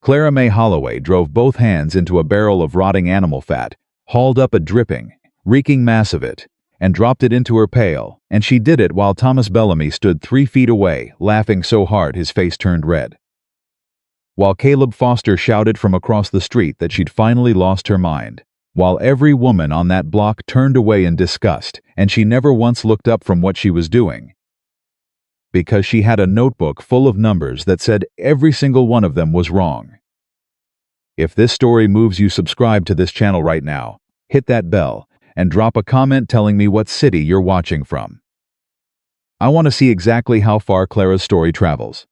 Clara Mae Holloway drove both hands into a barrel of rotting animal fat, hauled up a dripping, reeking mass of it, and dropped it into her pail, and she did it while Thomas Bellamy stood 3 feet away, laughing so hard his face turned red. While Caleb Foster shouted from across the street that she'd finally lost her mind, while every woman on that block turned away in disgust, and she never once looked up from what she was doing, because she had a notebook full of numbers that said every single one of them was wrong. If this story moves you, subscribe to this channel right now, hit that bell, and drop a comment telling me what city you're watching from. I want to see exactly how far Clara's story travels.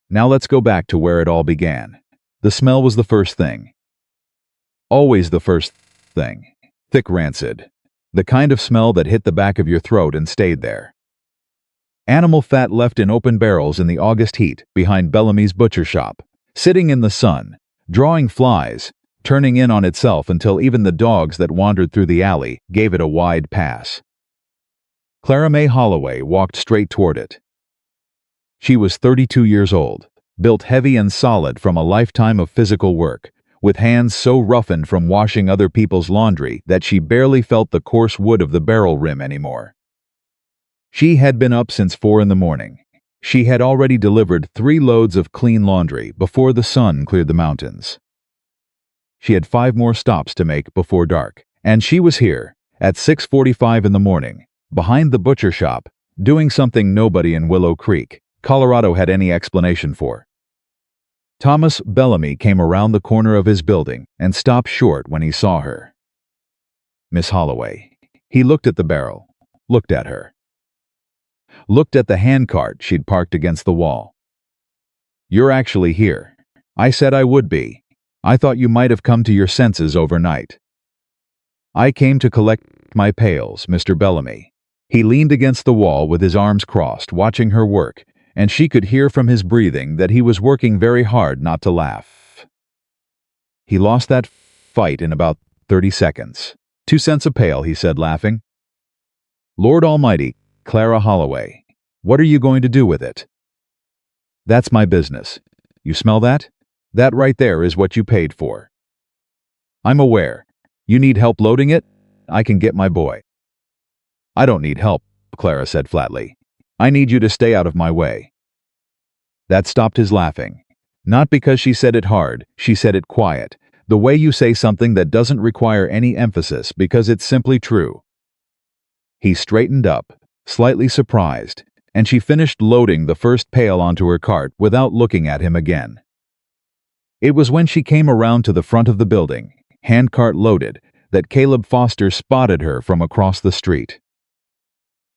Now let's go back to where it all began. The smell was the first thing. Always the first thing. Thick, rancid. The kind of smell that hit the back of your throat and stayed there. Animal fat left in open barrels in the August heat behind Bellamy's butcher shop, sitting in the sun, drawing flies, turning in on itself until even the dogs that wandered through the alley gave it a wide pass. Clara Mae Holloway walked straight toward it. She was 32 years old, built heavy and solid from a lifetime of physical work, with hands so roughened from washing other people's laundry that she barely felt the coarse wood of the barrel rim anymore. She had been up since 4 in the morning. She had already delivered 3 loads of clean laundry before the sun cleared the mountains. She had 5 more stops to make before dark, and she was here, at 6:45 in the morning, behind the butcher shop, doing something nobody in Willow Creek, Colorado had any explanation for. Thomas Bellamy came around the corner of his building and stopped short when he saw her. Miss Holloway. He looked at the barrel, looked at her. Looked at the handcart she'd parked against the wall. You're actually here. I said I would be. I thought you might have come to your senses overnight. I came to collect my pails, Mr. Bellamy. He leaned against the wall with his arms crossed, watching her work, and she could hear from his breathing that he was working very hard not to laugh. He lost that fight in about 30 seconds. 2 cents a pail, he said, laughing. Lord Almighty, Clara Holloway, what are you going to do with it? That's my business. You smell that? That right there is what you paid for. I'm aware. You need help loading it? I can get my boy. I don't need help, Clara said flatly. I need you to stay out of my way. That stopped his laughing. Not because she said it hard, she said it quiet, the way you say something that doesn't require any emphasis because it's simply true. He straightened up, slightly surprised, and she finished loading the first pail onto her cart without looking at him again. It was when she came around to the front of the building, handcart loaded, that Caleb Foster spotted her from across the street.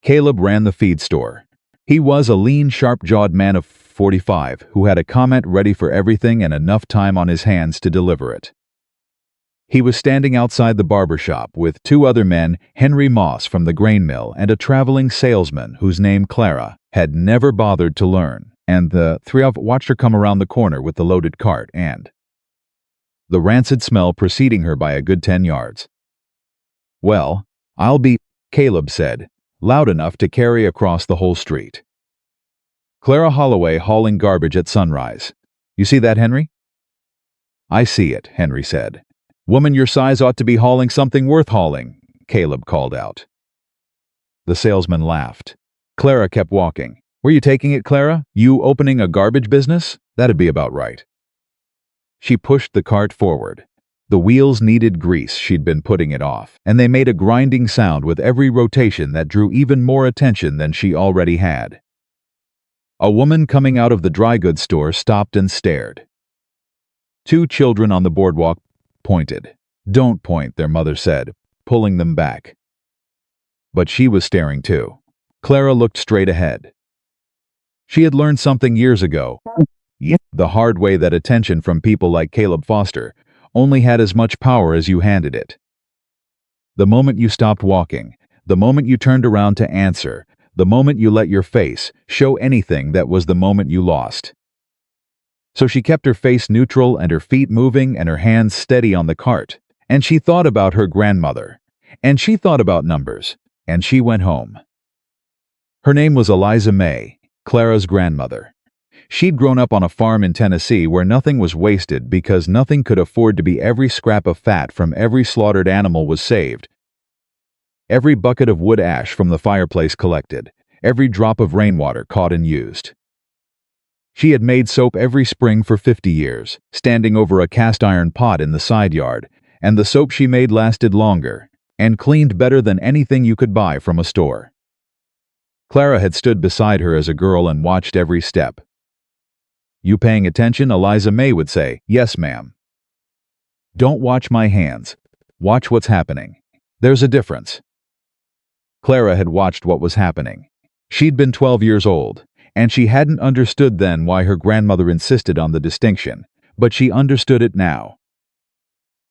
Caleb ran the feed store. He was a lean, sharp-jawed man of 45 who had a comment ready for everything and enough time on his hands to deliver it. He was standing outside the barber shop with 2 other men, Henry Moss from the grain mill and a traveling salesman whose name Clara had never bothered to learn, and the 3 of watched her come around the corner with the loaded cart and the rancid smell preceding her by a good 10 yards. Well, I'll be, Caleb said, loud enough to carry across the whole street. Clara Holloway hauling garbage at sunrise. You see that, Henry? I see it, Henry said. Woman your size ought to be hauling something worth hauling, Caleb called out. The salesman laughed. Clara kept walking. Where you taking it, Clara? You opening a garbage business? That'd be about right. She pushed the cart forward. The wheels needed grease, she'd been putting it off, and they made a grinding sound with every rotation that drew even more attention than she already had. A woman coming out of the dry goods store stopped and stared. 2 children on the boardwalk pointed. Don't point, their mother said, pulling them back. But she was staring too. Clara looked straight ahead. She had learned something years ago, the hard way, that attention from people like Caleb Foster only had as much power as you handed it. The moment you stopped walking, the moment you turned around to answer, the moment you let your face show anything, that was the moment you lost. So she kept her face neutral and her feet moving and her hands steady on the cart, and she thought about her grandmother, and she thought about numbers, and she went home. Her name was Eliza May, Clara's grandmother. She'd grown up on a farm in Tennessee where nothing was wasted because nothing could afford to be. Every scrap of fat from every slaughtered animal was saved. Every bucket of wood ash from the fireplace collected. Every drop of rainwater caught and used. She had made soap every spring for 50 years, standing over a cast-iron pot in the side yard, and the soap she made lasted longer and cleaned better than anything you could buy from a store. Clara had stood beside her as a girl and watched every step. "You paying attention?" Eliza May would say. "Yes, ma'am." "Don't watch my hands. Watch what's happening. There's a difference." Clara had watched what was happening. She'd been 12 years old, and she hadn't understood then why her grandmother insisted on the distinction, but she understood it now.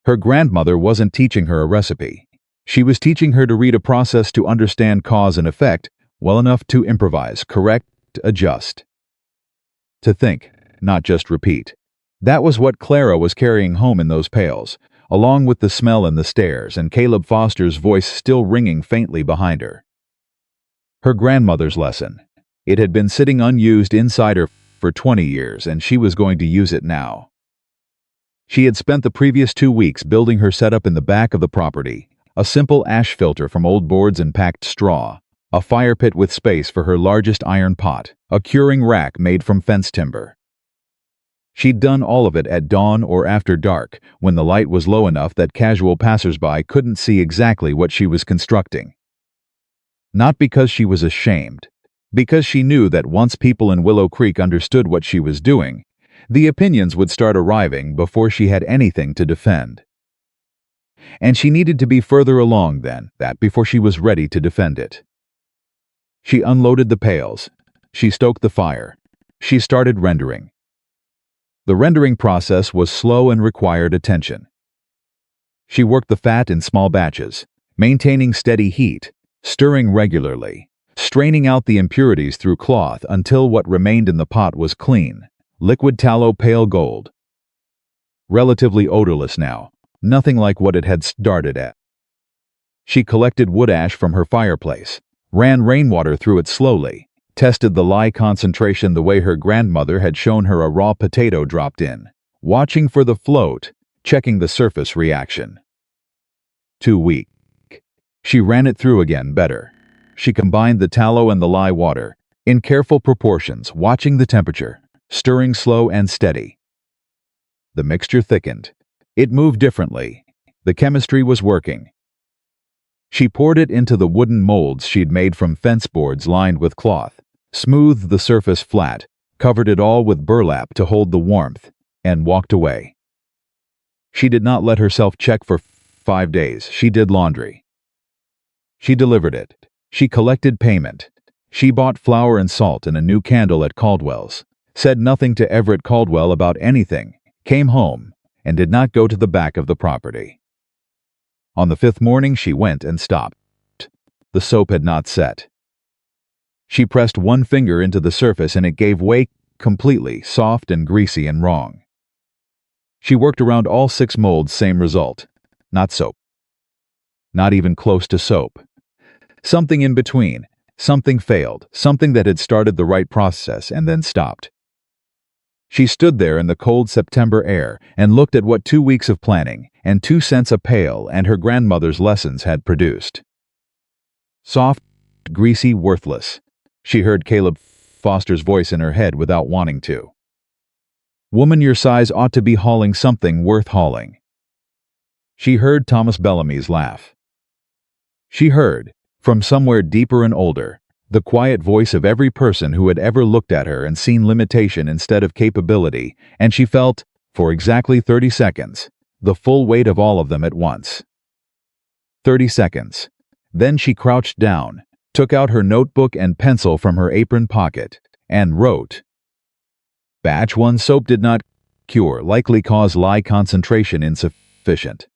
Her grandmother wasn't teaching her a recipe. She was teaching her to read a process, to understand cause and effect well enough to improvise, correct, adjust. To think, not just repeat. That was what Clara was carrying home in those pails, along with the smell and the stares, and Caleb Foster's voice still ringing faintly behind her. Her grandmother's lesson. It had been sitting unused inside her for 20 years, and she was going to use it now. She had spent the previous 2 weeks building her setup in the back of the property, a simple ash filter from old boards and packed straw, a fire pit with space for her largest iron pot, a curing rack made from fence timber. She'd done all of it at dawn or after dark, when the light was low enough that casual passersby couldn't see exactly what she was constructing. Not because she was ashamed, because she knew that once people in Willow Creek understood what she was doing, the opinions would start arriving before she had anything to defend. And she needed to be further along than that before she was ready to defend it. She unloaded the pails. She stoked the fire. She started rendering. The rendering process was slow and required attention. She worked the fat in small batches, maintaining steady heat, stirring regularly, straining out the impurities through cloth until what remained in the pot was clean, liquid tallow, pale gold. Relatively odorless now, nothing like what it had started at. She collected wood ash from her fireplace, ran rainwater through it slowly, tested the lye concentration the way her grandmother had shown her a raw potato dropped in, watching for the float, checking the surface reaction. Too weak. She ran it through again better. She combined the tallow and the lye water, in careful proportions, watching the temperature, stirring slow and steady. The mixture thickened. It moved differently. The chemistry was working. She poured it into the wooden molds she'd made from fence boards lined with cloth, smoothed the surface flat, covered it all with burlap to hold the warmth, and walked away. She did not let herself check for 5 days. She did laundry. She delivered it. She collected payment. She bought flour and salt and a new candle at Caldwell's, said nothing to Everett Caldwell about anything, came home, and did not go to the back of the property. On the 5th morning she went and stopped. The soap had not set. She pressed one finger into the surface and it gave way completely, soft and greasy and wrong. She worked around all 6 molds, same result. Not soap. Not even close to soap. Something in between. Something failed. Something that had started the right process and then stopped. She stood there in the cold September air and looked at what 2 weeks of planning and 2 cents a pail and her grandmother's lessons had produced. Soft, greasy, worthless. She heard Caleb Foster's voice in her head without wanting to. Woman your size ought to be hauling something worth hauling. She heard Thomas Bellamy's laugh. She heard, from somewhere deeper and older, the quiet voice of every person who had ever looked at her and seen limitation instead of capability, and she felt, for exactly 30 seconds, the full weight of all of them at once. 30 seconds. Then she crouched down, took out her notebook and pencil from her apron pocket, and wrote. Batch 1 soap did not cure, likely cause lye concentration insufficient.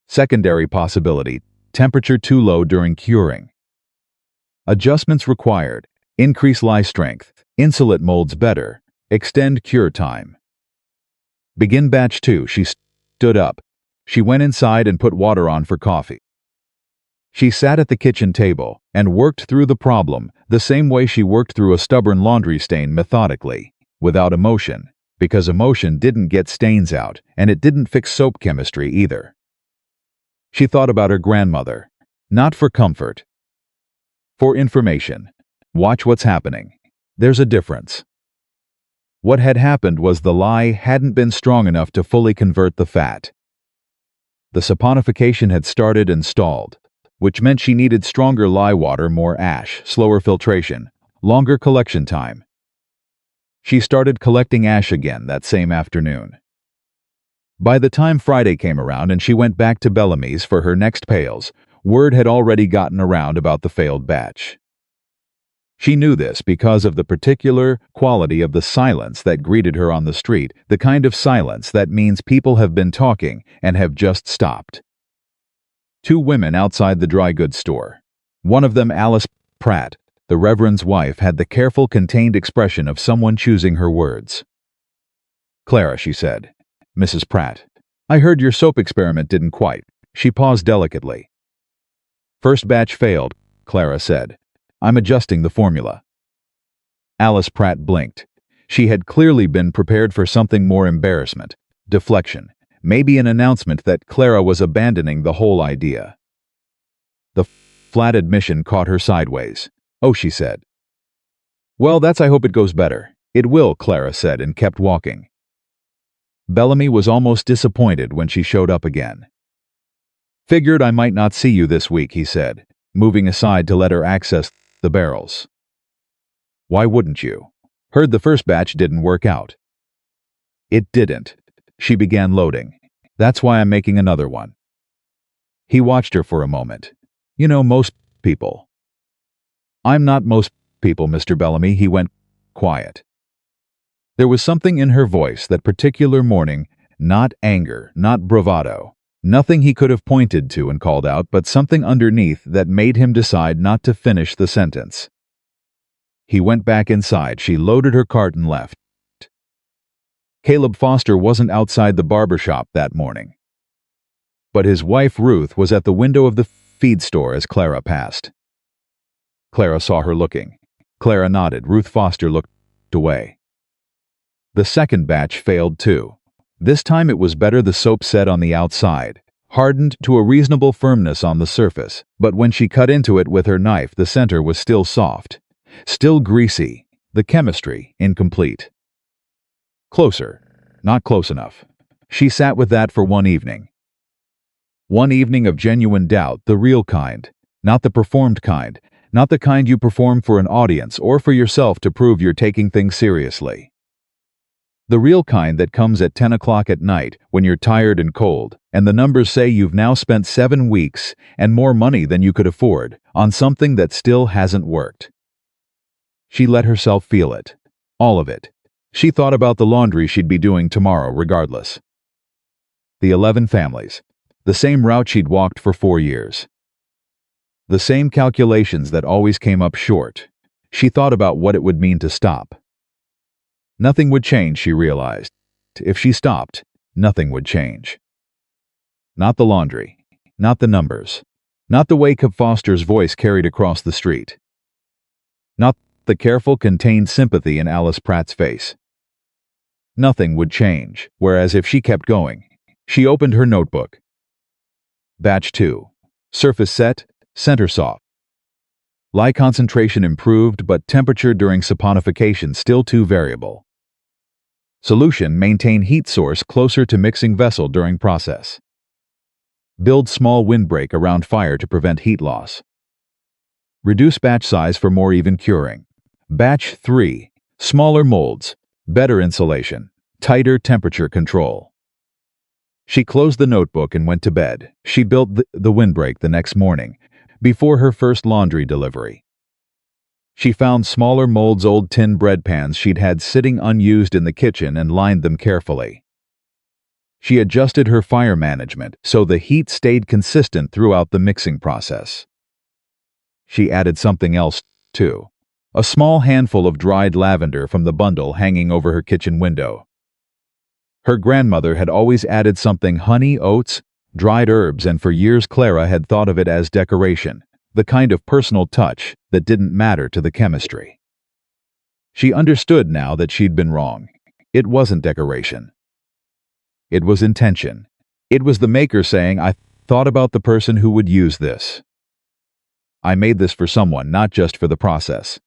Secondary possibility, temperature too low during curing. Adjustments required, increase lye strength, insulate molds better, extend cure time. Begin batch 2. She stood up. She went inside and put water on for coffee. She sat at the kitchen table and worked through the problem, The same way she worked through a stubborn laundry stain methodically, without emotion, because emotion didn't get stains out, and it didn't fix soap chemistry either. She thought about her grandmother, not for comfort, for information. Watch what's happening. There's a difference. What had happened was the lye hadn't been strong enough to fully convert the fat. The saponification had started and stalled, which meant she needed stronger lye water, more ash, slower filtration, longer collection time. She started collecting ash again that same afternoon. By the time Friday came around and she went back to Bellamy's for her next pails, word had already gotten around about the failed batch. She knew this because of the particular quality of the silence that greeted her on the street, the kind of silence that means people have been talking and have just stopped. Two women outside the dry goods store. One of them, Alice Pratt, the Reverend's wife, had the careful, contained expression of someone choosing her words. "Clara," she said. "Mrs. Pratt, I heard your soap experiment didn't quite." She paused delicately. "First batch failed," Clara said. "I'm adjusting the formula." Alice Pratt blinked. She had clearly been prepared for something more: embarrassment, deflection, maybe an announcement that Clara was abandoning the whole idea. The flat admission caught her sideways. "Oh," she said. "Well, I hope it goes better." "It will," Clara said, and kept walking. Bellamy was almost disappointed when she showed up again. "Figured I might not see you this week," he said, moving aside to let her access the barrels. "Why wouldn't you? Heard the first batch didn't work out." "It didn't." She began loading. "That's why I'm making another one." He watched her for a moment. "You know, most people." "I'm not most people, Mr. Bellamy." He went quiet. There was something in her voice that particular morning, not anger, not bravado, nothing he could have pointed to and called out, but something underneath that made him decide not to finish the sentence. He went back inside. She loaded her cart and left. Caleb Foster wasn't outside the barber shop that morning, but his wife Ruth was at the window of the feed store as Clara passed. Clara saw her looking. Clara nodded. Ruth Foster looked away. The second batch failed too. This time it was better, the soap said on the outside, hardened to a reasonable firmness on the surface, but when she cut into it with her knife, the center was still soft, still greasy, the chemistry incomplete. Closer, not close enough. She sat with that for one evening. One evening of genuine doubt, the real kind, not the performed kind, not the kind you perform for an audience or for yourself to prove you're taking things seriously. The real kind that comes at 10 o'clock at night when you're tired and cold, and the numbers say you've now spent 7 weeks and more money than you could afford on something that still hasn't worked. She let herself feel it. All of it. She thought about the laundry she'd be doing tomorrow regardless. The 11 families. The same route she'd walked for 4 years. The same calculations that always came up short. She thought about what it would mean to stop. Nothing would change, she realized. If she stopped, nothing would change. Not the laundry, not the numbers, not the way Caleb Foster's voice carried across the street. Not the careful, contained sympathy in Alice Pratt's face. Nothing would change, whereas if she kept going. She opened her notebook. Batch 2. Surface set, center soft. Lye concentration improved, but temperature during saponification still too variable. Solution: maintain heat source closer to mixing vessel during process. Build small windbreak around fire to prevent heat loss. Reduce batch size for more even curing. Batch 3. Smaller molds, better insulation, tighter temperature control. She closed the notebook and went to bed. She built the windbreak the next morning, before her first laundry delivery. She found smaller molds, old tin bread pans she'd had sitting unused in the kitchen, and lined them carefully. She adjusted her fire management so the heat stayed consistent throughout the mixing process. She added something else, too. A small handful of dried lavender from the bundle hanging over her kitchen window. Her grandmother had always added something: honey, oats, dried herbs, and for years Clara had thought of it as decoration, the kind of personal touch that didn't matter to the chemistry. She understood now that she'd been wrong. It wasn't decoration. It was intention. It was the maker saying, "I thought about the person who would use this. I made this for someone, not just for the process."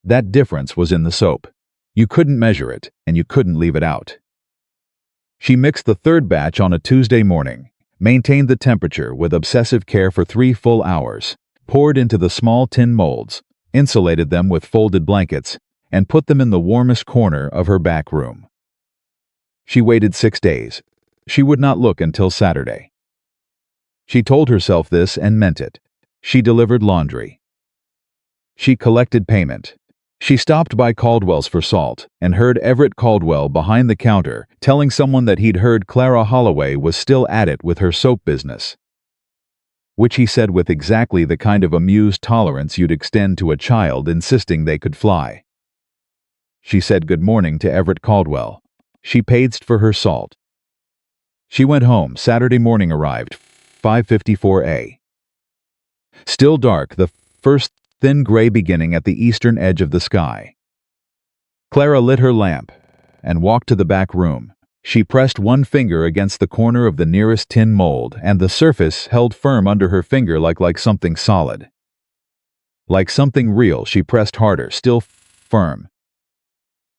That difference was in the soap. You couldn't measure it, and you couldn't leave it out. She mixed the third batch on a Tuesday morning, maintained the temperature with obsessive care for 3 full hours, poured into the small tin molds, insulated them with folded blankets, and put them in the warmest corner of her back room. She waited 6 days. She would not look until Saturday. She told herself this and meant it. She delivered laundry. She collected payment. She stopped by Caldwell's for salt and heard Everett Caldwell behind the counter telling someone that he'd heard Clara Holloway was still at it with her soap business, which he said with exactly the kind of amused tolerance you'd extend to a child insisting they could fly. She said good morning to Everett Caldwell. She paid for her salt. She went home. Saturday morning arrived, 5:54 a.m. Still dark, the first thin gray beginning at the eastern edge of the sky. Clara lit her lamp and walked to the back room. She pressed one finger against the corner of the nearest tin mold, and the surface held firm under her finger like something solid. Like something real. She pressed harder, still firm.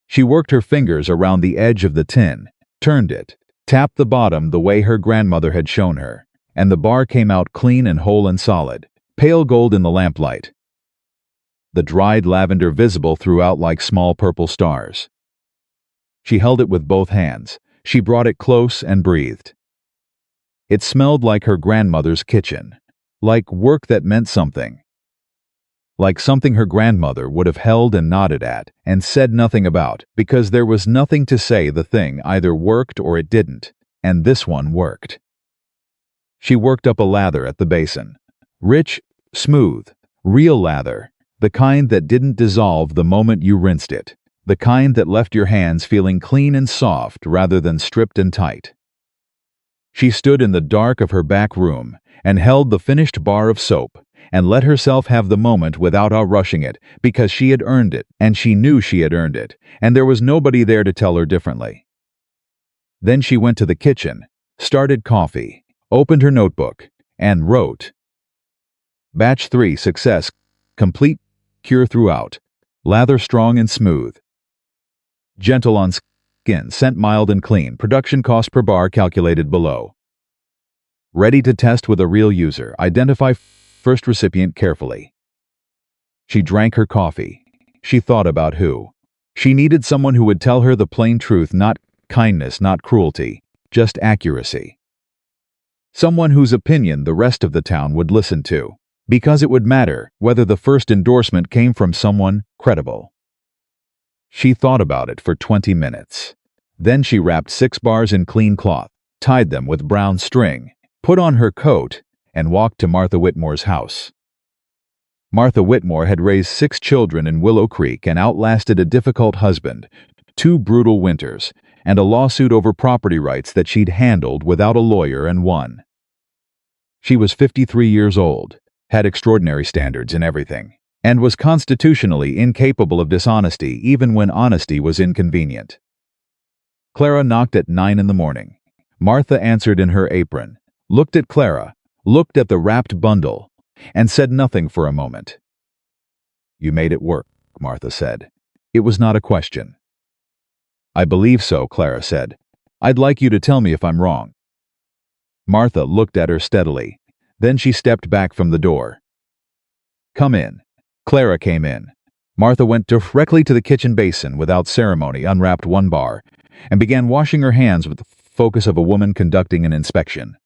She worked her fingers around the edge of the tin, turned it, tapped the bottom the way her grandmother had shown her, and the bar came out clean and whole and solid, pale gold in the lamplight. The dried lavender visible throughout like small purple stars. She held it with both hands. She brought it close and breathed. It smelled like her grandmother's kitchen, like work that meant something, like something her grandmother would have held and nodded at and said nothing about, because there was nothing to say. The thing either worked or it didn't, and this one worked. She worked up a lather at the basin. Rich, smooth, real lather. The kind that didn't dissolve the moment you rinsed it. The kind that left your hands feeling clean and soft rather than stripped and tight. She stood in the dark of her back room and held the finished bar of soap and let herself have the moment without rushing it, because she had earned it, and she knew she had earned it, and there was nobody there to tell her differently. Then she went to the kitchen, started coffee, opened her notebook, and wrote. Batch 3 success, complete, cure throughout, lather strong and smooth, gentle on skin, scent mild and clean, production cost per bar calculated below. Ready to test with a real user, identify first recipient carefully. She drank her coffee. She thought about who. She needed someone who would tell her the plain truth, not kindness, not cruelty, just accuracy. Someone whose opinion the rest of the town would listen to, because it would matter whether the first endorsement came from someone credible. She thought about it for 20 minutes. Then she wrapped 6 bars in clean cloth, tied them with brown string, put on her coat, and walked to Martha Whitmore's house. Martha Whitmore had raised 6 children in Willow Creek and outlasted a difficult husband, 2 brutal winters, and a lawsuit over property rights that she'd handled without a lawyer and won. She was 53 years old, had extraordinary standards in everything, and was constitutionally incapable of dishonesty even when honesty was inconvenient. Clara knocked at 9 in the morning. Martha answered in her apron, looked at Clara, looked at the wrapped bundle, and said nothing for a moment. "You made it work," Martha said. It was not a question. "I believe so," Clara said. "I'd like you to tell me if I'm wrong." Martha looked at her steadily. Then she stepped back from the door. "Come in." Clara came in. Martha went directly to the kitchen basin without ceremony, unwrapped 1 bar, and began washing her hands with the focus of a woman conducting an inspection.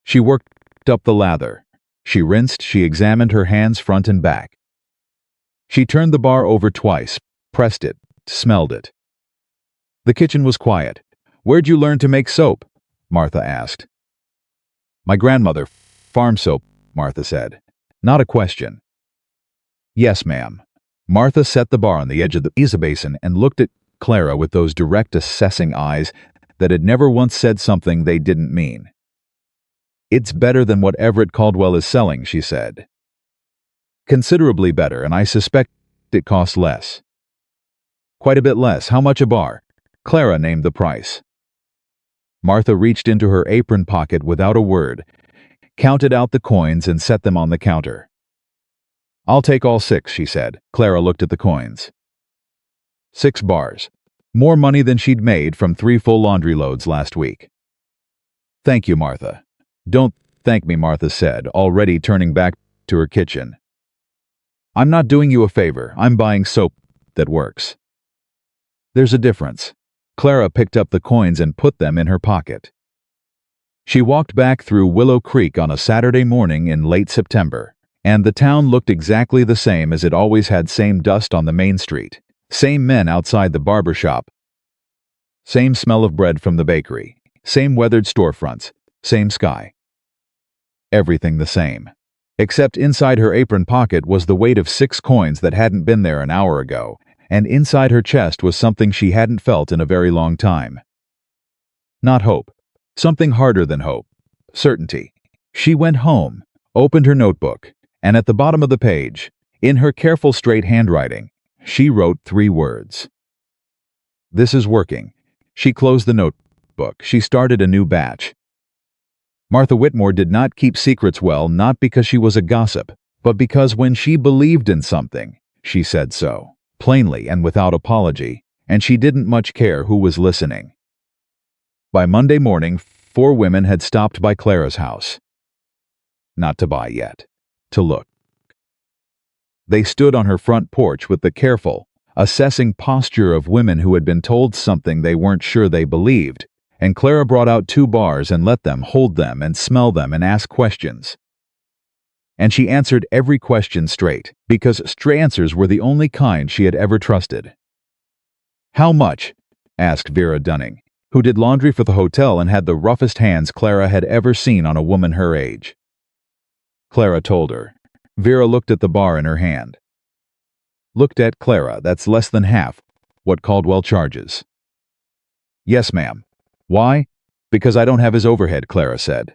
She worked up the lather. She rinsed, she examined her hands front and back. She turned the bar over twice, pressed it, smelled it. The kitchen was quiet. "Where'd you learn to make soap?" Martha asked. "My grandmother, farm soap," Martha said. Not a question. "Yes, ma'am." Martha set the bar on the edge of the pizza basin and looked at Clara with those direct, assessing eyes that had never once said something they didn't mean. It's better than what Everett Caldwell is selling, she said. Considerably better, and I suspect it costs less. Quite a bit less. How much a bar? Clara named the price. Martha reached into her apron pocket without a word, counted out the coins, and set them on the counter. I'll take all 6, she said. Clara looked at the coins. 6 bars. More money than she'd made from 3 full laundry loads last week. Thank you, Martha. Don't thank me, Martha said, already turning back to her kitchen. I'm not doing you a favor. I'm buying soap that works. There's a difference. Clara picked up the coins and put them in her pocket. She walked back through Willow Creek on a Saturday morning in late September, and the town looked exactly the same as it always had. Same dust on the main street, same men outside the barber shop, same smell of bread from the bakery, same weathered storefronts, same sky. Everything the same. Except inside her apron pocket was the weight of 6 coins that hadn't been there an hour ago, and inside her chest was something she hadn't felt in a very long time. Not hope. Something harder than hope. Certainty. She went home, opened her notebook, and at the bottom of the page, in her careful straight handwriting, she wrote 3 words. This is working. She closed the notebook. She started a new batch. Martha Whitmore did not keep secrets well, not because she was a gossip, but because when she believed in something, she said so, plainly and without apology, and she didn't much care who was listening. By Monday morning, 4 women had stopped by Clara's house. Not to buy yet, to look. They stood on her front porch with the careful, assessing posture of women who had been told something they weren't sure they believed, and Clara brought out 2 bars and let them hold them and smell them and ask questions. And she answered every question straight, because straight answers were the only kind she had ever trusted. How much? Asked Vera Dunning, who did laundry for the hotel and had the roughest hands Clara had ever seen on a woman her age. Clara told her. Vera looked at the bar in her hand. Looked at Clara. That's less than half what Caldwell charges. Yes, ma'am. Why? Because I don't have his overhead, Clara said.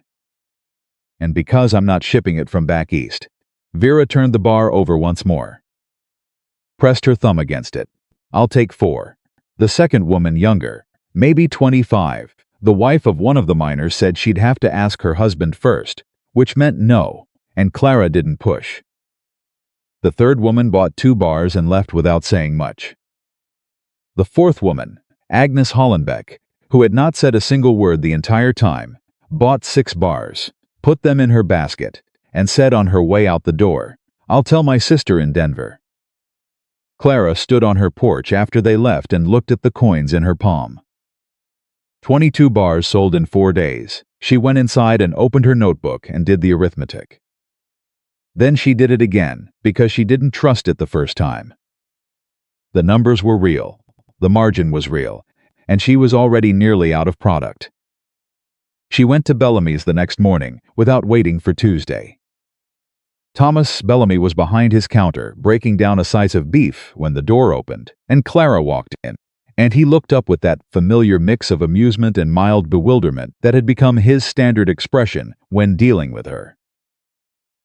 And because I'm not shipping it from back east. Vera turned the bar over once more. Pressed her thumb against it. I'll take 4. The second woman, younger, maybe 25, the wife of one of the miners, said she'd have to ask her husband first, which meant no, and Clara didn't push. The third woman bought 2 bars and left without saying much. The fourth woman, Agnes Hollenbeck, who had not said a single word the entire time, bought 6 bars, put them in her basket, and said on her way out the door, I'll tell my sister in Denver. Clara stood on her porch after they left and looked at the coins in her palm. 22 bars sold in 4 days. She went inside and opened her notebook and did the arithmetic. Then she did it again, because she didn't trust it the first time. The numbers were real, the margin was real, and she was already nearly out of product. She went to Bellamy's the next morning, without waiting for Tuesday. Thomas Bellamy was behind his counter, breaking down a slice of beef when the door opened, and Clara walked in, and he looked up with that familiar mix of amusement and mild bewilderment that had become his standard expression when dealing with her.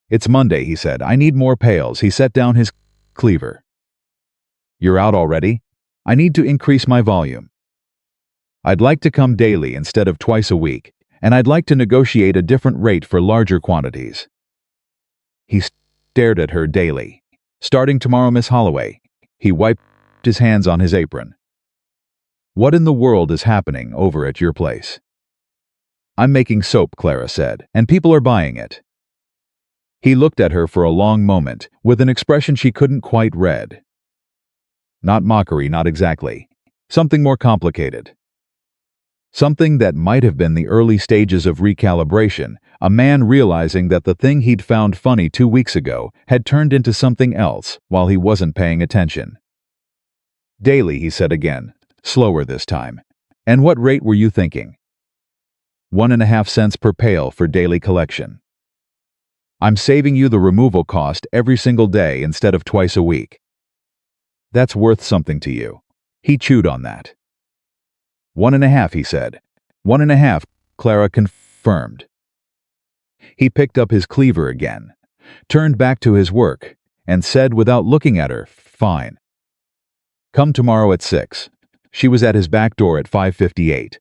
It's Monday, he said. I need more pails. He set down his cleaver. You're out already? I need to increase my volume. I'd like to come daily instead of twice a week, and I'd like to negotiate a different rate for larger quantities. He stared at her daily. Starting tomorrow, Miss Holloway. He wiped his hands on his apron. What in the world is happening over at your place? I'm making soap, Clara said, and people are buying it. He looked at her for a long moment, with an expression she couldn't quite read. Not mockery, not exactly. Something more complicated. Something that might have been the early stages of recalibration, a man realizing that the thing he'd found funny 2 weeks ago had turned into something else while he wasn't paying attention. Daily, he said again, slower this time. And what rate were you thinking? 1.5 cents per pail for daily collection. I'm saving you the removal cost every single day instead of twice a week. That's worth something to you. He chewed on that. 1.5, he said. 1.5, Clara confirmed. He picked up his cleaver again, turned back to his work, and said without looking at her, "Fine. Come tomorrow at 6. She was at his back door at 5:58.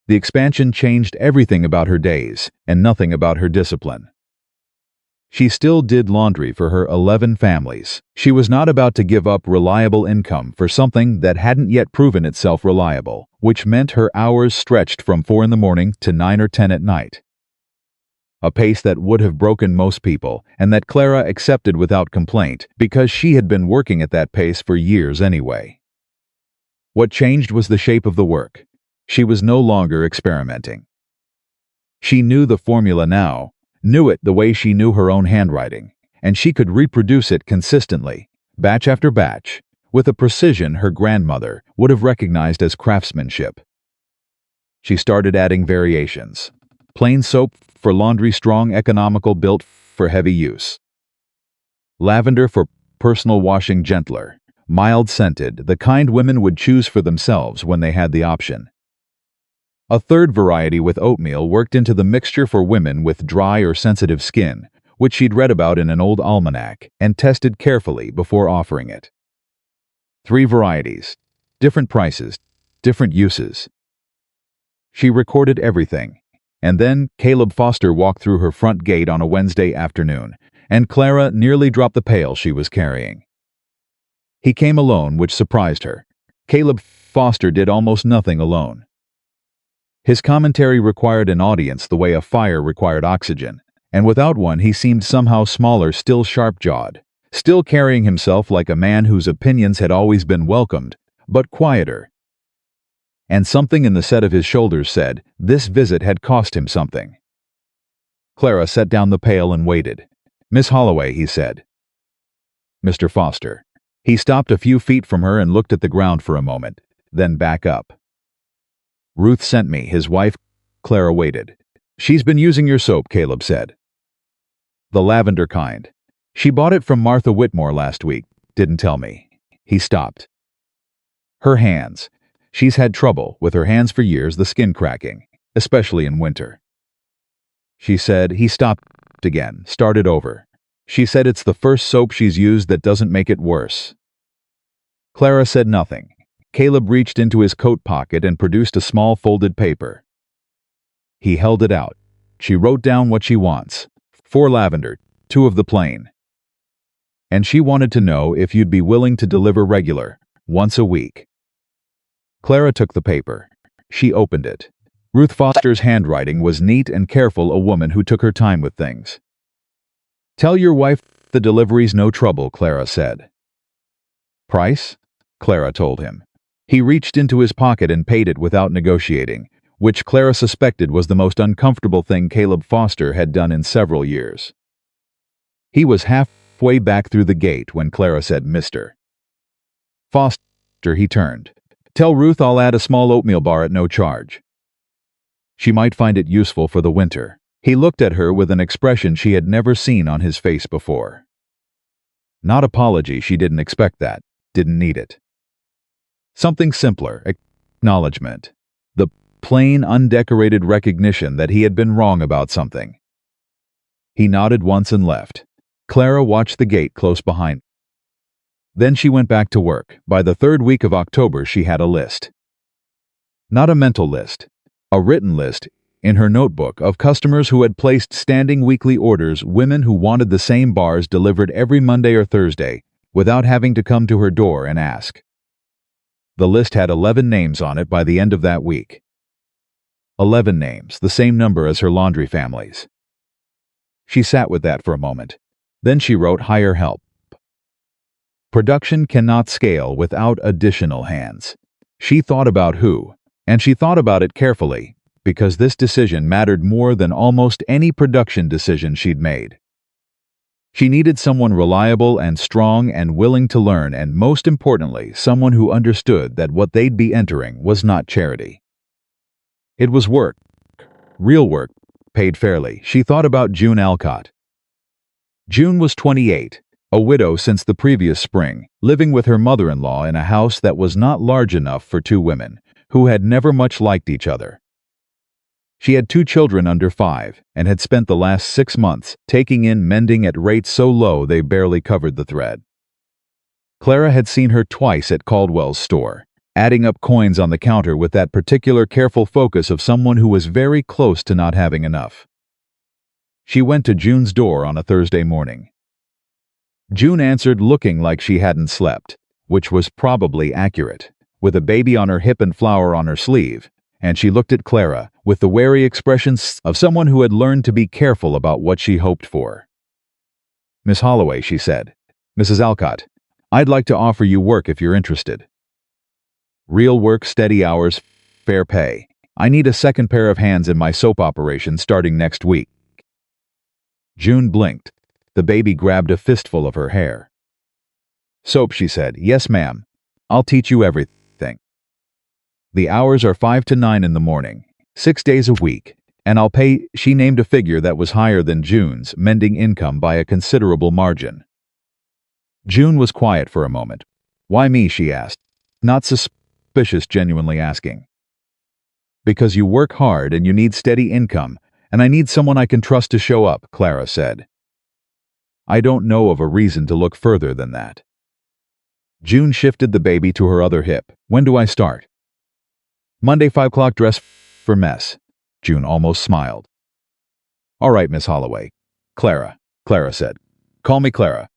The expansion changed everything about her days and nothing about her discipline. She still did laundry for her 11 families. She was not about to give up reliable income for something that hadn't yet proven itself reliable, which meant her hours stretched from 4 in the morning to 9 or 10 at night. A pace that would have broken most people, and that Clara accepted without complaint because she had been working at that pace for years anyway. What changed was the shape of the work. She was no longer experimenting. She knew the formula now, knew it the way she knew her own handwriting, and she could reproduce it consistently, batch after batch, with a precision her grandmother would have recognized as craftsmanship. She started adding variations. Plain soap for laundry, strong, economical, built for heavy use. Lavender for personal washing, gentler, mild-scented, the kind women would choose for themselves when they had the option. A third variety with oatmeal worked into the mixture for women with dry or sensitive skin, which she'd read about in an old almanac and tested carefully before offering it. 3 varieties, different prices, different uses. She recorded everything, and then Caleb Foster walked through her front gate on a Wednesday afternoon, and Clara nearly dropped the pail she was carrying. He came alone, which surprised her. Caleb Foster did almost nothing alone. His commentary required an audience the way a fire required oxygen, and without one he seemed somehow smaller, still sharp-jawed, still carrying himself like a man whose opinions had always been welcomed, but quieter. And something in the set of his shoulders said this visit had cost him something. Clara set down the pail and waited. "Miss Holloway," he said. "Mr. Foster." He stopped a few feet from her and looked at the ground for a moment, then back up. "Ruth sent me, his wife." Clara waited. "She's been using your soap," Caleb said. "The lavender kind. She bought it from Martha Whitmore last week. Didn't tell me." He stopped. "Her hands. She's had trouble with her hands for years, the skin cracking, especially in winter." She said. He stopped again, started over. "She said it's the first soap she's used that doesn't make it worse." Clara said nothing. Caleb reached into his coat pocket and produced a small folded paper. He held it out. "She wrote down what she wants. 4 lavender, 2 of the plain. And she wanted to know if you'd be willing to deliver regular, once a week." Clara took the paper. She opened it. Ruth Foster's handwriting was neat and careful, a woman who took her time with things. "Tell your wife the delivery's no trouble," Clara said. "Price?" Clara told him. He reached into his pocket and paid it without negotiating, which Clara suspected was the most uncomfortable thing Caleb Foster had done in several years. He was halfway back through the gate when Clara said, "Mr. Foster," he turned. "Tell Ruth I'll add a small oatmeal bar at no charge. She might find it useful for the winter." He looked at her with an expression she had never seen on his face before. Not apology, she didn't expect that, didn't need it. Something simpler, acknowledgement. The plain, undecorated recognition that he had been wrong about something. He nodded once and left. Clara watched the gate close behind. Then she went back to work. By the 3rd week of October she had a list. Not a mental list, a written list in her notebook of customers who had placed standing weekly orders, women who wanted the same bars delivered every Monday or Thursday, without having to come to her door and ask. The list had 11 names on it by the end of that week. 11 names, the same number as her laundry families. She sat with that for a moment. Then she wrote, "Hire help. Production cannot scale without additional hands." She thought about who, and she thought about it carefully, because this decision mattered more than almost any production decision she'd made. She needed someone reliable and strong and willing to learn, and most importantly, someone who understood that what they'd be entering was not charity. It was work, real work, paid fairly. She thought about June Alcott. June was 28, a widow since the previous spring, living with her mother-in-law in a house that was not large enough for 2 women, who had never much liked each other. She had 2 children under 5 and had spent the last 6 months taking in mending at rates so low they barely covered the thread. Clara had seen her twice at Caldwell's store, adding up coins on the counter with that particular careful focus of someone who was very close to not having enough. She went to June's door on a Thursday morning. June answered looking like she hadn't slept, which was probably accurate, with a baby on her hip and flower on her sleeve, and she looked at Clara with the wary expressions of someone who had learned to be careful about what she hoped for. "Miss Holloway," she said. "Mrs. Alcott, I'd like to offer you work if you're interested. Real work, steady hours, fair pay. I need a second pair of hands in my soap operation starting next week." June blinked. The baby grabbed a fistful of her hair. "Soap," she said. "Yes, ma'am. I'll teach you everything. The hours are 5 to 9 in the morning, 6 days a week, and I'll pay—" She named a figure that was higher than June's mending income by a considerable margin. June was quiet for a moment. "Why me?" she asked, not suspicious, genuinely asking. "Because you work hard and you need steady income, and I need someone I can trust to show up," Clara said. "I don't know of a reason to look further than that." June shifted the baby to her other hip. "When do I start?" "Monday, 5 o'clock, dress for mess." June almost smiled. "All right, Miss Holloway." Clara said. "Call me Clara."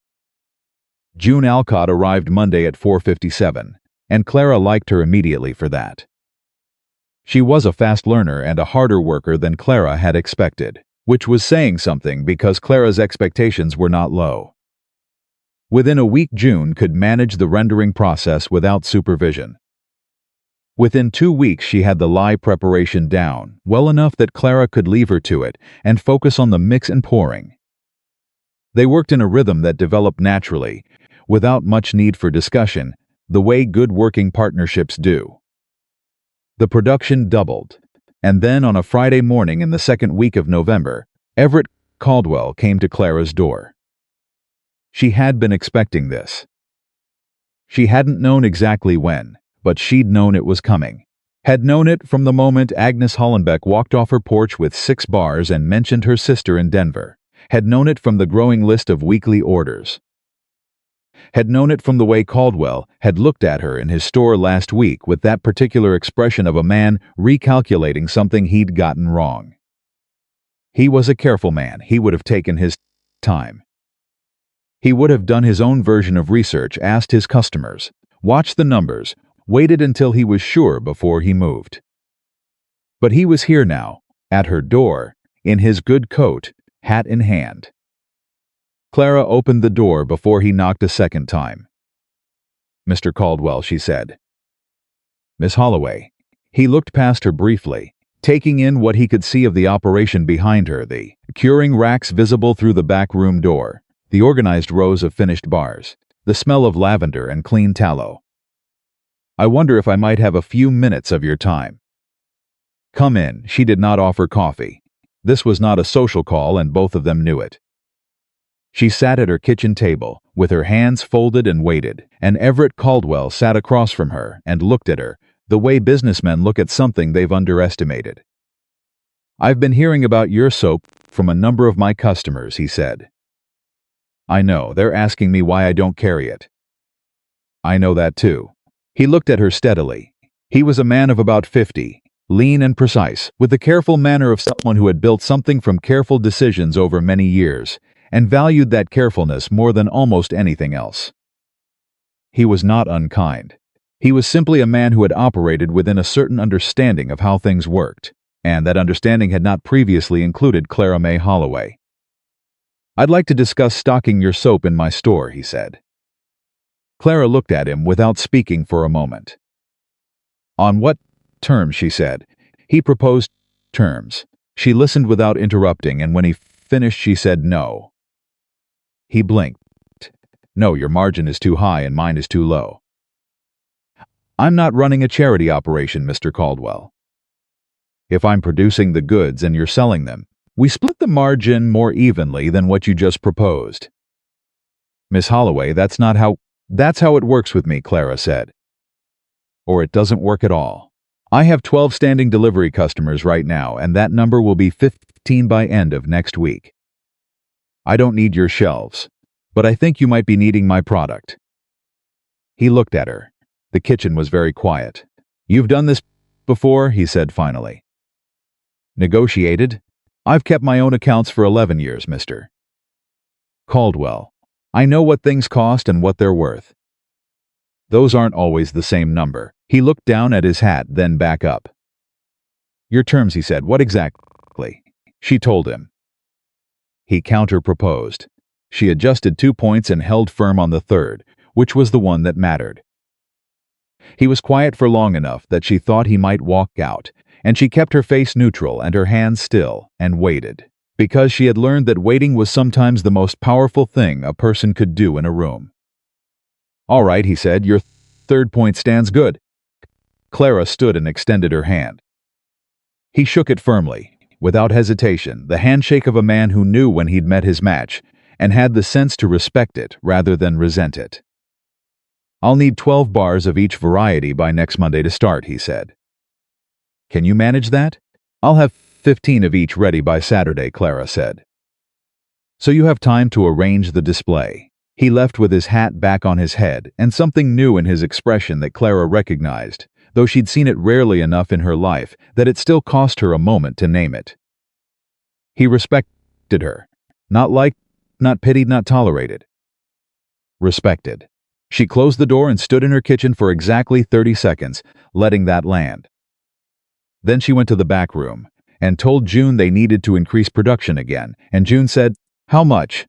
June Alcott arrived Monday at 4:57, and Clara liked her immediately for that. She was a fast learner and a harder worker than Clara had expected, which was saying something because Clara's expectations were not low. Within a week, June could manage the rendering process without supervision. Within 2 weeks, she had the lye preparation down, well enough that Clara could leave her to it and focus on the mix and pouring. They worked in a rhythm that developed naturally, without much need for discussion, the way good working partnerships do. The production doubled, and then on a Friday morning in the second week of November, Everett Caldwell came to Clara's door. She had been expecting this. She hadn't known exactly when, but she'd known it was coming. Had known it from the moment Agnes Hollenbeck walked off her porch with 6 bars and mentioned her sister in Denver. Had known it from the growing list of weekly orders. Had known it from the way Caldwell had looked at her in his store last week with that particular expression of a man recalculating something he'd gotten wrong. He was a careful man. He would have taken his time. He would have done his own version of research, asked his customers, watched the numbers, waited until he was sure before he moved. But he was here now, at her door, in his good coat, hat in hand. Clara opened the door before he knocked a second time. "Mr. Caldwell," she said. "Miss Holloway." He looked past her briefly, taking in what he could see of the operation behind her, the curing racks visible through the back room door, the organized rows of finished bars, the smell of lavender and clean tallow. "I wonder if I might have a few minutes of your time." "Come in." She did not offer coffee. This was not a social call, and both of them knew it. She sat at her kitchen table, with her hands folded, and waited, and Everett Caldwell sat across from her and looked at her, the way businessmen look at something they've underestimated. "I've been hearing about your soap from a number of my customers," he said. "I know, they're asking me why I don't carry it." "I know that too." He looked at her steadily. He was a man of about 50, lean and precise, with the careful manner of someone who had built something from careful decisions over many years, and valued that carefulness more than almost anything else. He was not unkind. He was simply a man who had operated within a certain understanding of how things worked, and that understanding had not previously included Clara Mae Holloway. "I'd like to discuss stocking your soap in my store," he said. Clara looked at him without speaking for a moment. "On what terms?" she said. He proposed terms. She listened without interrupting, and when he finished she said no. He blinked. "No, your margin is too high and mine is too low." "I'm not running a charity operation, Mr. Caldwell. If I'm producing the goods and you're selling them, we split the margin more evenly than what you just proposed." "Miss Holloway, that's how it works with me," Clara said. "Or it doesn't work at all. I have 12 standing delivery customers right now, and that number will be 15 by end of next week. I don't need your shelves, but I think you might be needing my product. He looked at her. The kitchen was very quiet. You've done this before, he said finally. Negotiated? I've kept my own accounts for 11 years, Mr. Caldwell. I know what things cost and what they're worth. Those aren't always the same number. He looked down at his hat, then back up. Your terms, he said. What exactly? She told him. He counter-proposed. She adjusted 2 points and held firm on the third, which was the one that mattered. He was quiet for long enough that she thought he might walk out, and she kept her face neutral and her hands still, and waited, because she had learned that waiting was sometimes the most powerful thing a person could do in a room. All right, he said, your third point stands good. Clara stood and extended her hand. He shook it firmly, without hesitation, the handshake of a man who knew when he'd met his match, and had the sense to respect it rather than resent it. I'll need 12 bars of each variety by next Monday to start, he said. Can you manage that? I'll have 15 of each ready by Saturday, Clara said. So you have time to arrange the display. He left with his hat back on his head and something new in his expression that Clara recognized, though she'd seen it rarely enough in her life that it still cost her a moment to name it. He respected her. Not liked, not pitied, not tolerated. Respected. She closed the door and stood in her kitchen for exactly 30 seconds, letting that land. Then she went to the back room and told June they needed to increase production again, and June said, How much?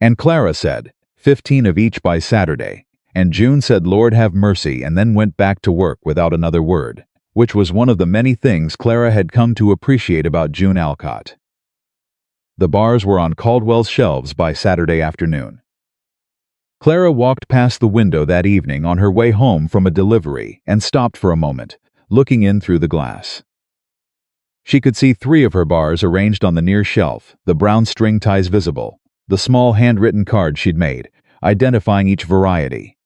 And Clara said, 15 of each by Saturday, and June said, Lord have mercy, and then went back to work without another word, which was one of the many things Clara had come to appreciate about June Alcott. The bars were on Caldwell's shelves by Saturday afternoon. Clara walked past the window that evening on her way home from a delivery and stopped for a moment, looking in through the glass. She could see 3 of her bars arranged on the near shelf, the brown string ties visible, the small handwritten card she'd made, identifying each variety.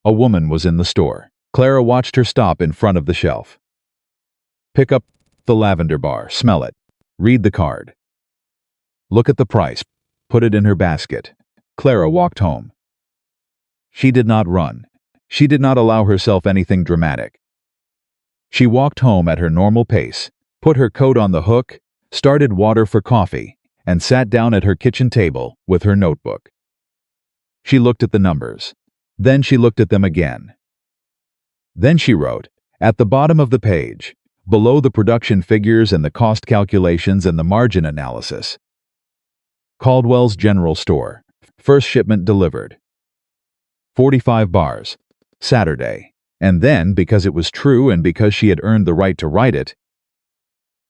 A woman was in the store. Clara watched her stop in front of the shelf. Pick up the lavender bar, smell it, read the card. Look at the price, put it in her basket. Clara walked home. She did not run. She did not allow herself anything dramatic. She walked home at her normal pace, put her coat on the hook, started water for coffee, and sat down at her kitchen table with her notebook. She looked at the numbers. Then she looked at them again. Then she wrote, at the bottom of the page, below the production figures and the cost calculations and the margin analysis, Caldwell's General Store, first shipment delivered. 45 bars, Saturday. And then, because it was true and because she had earned the right to write it,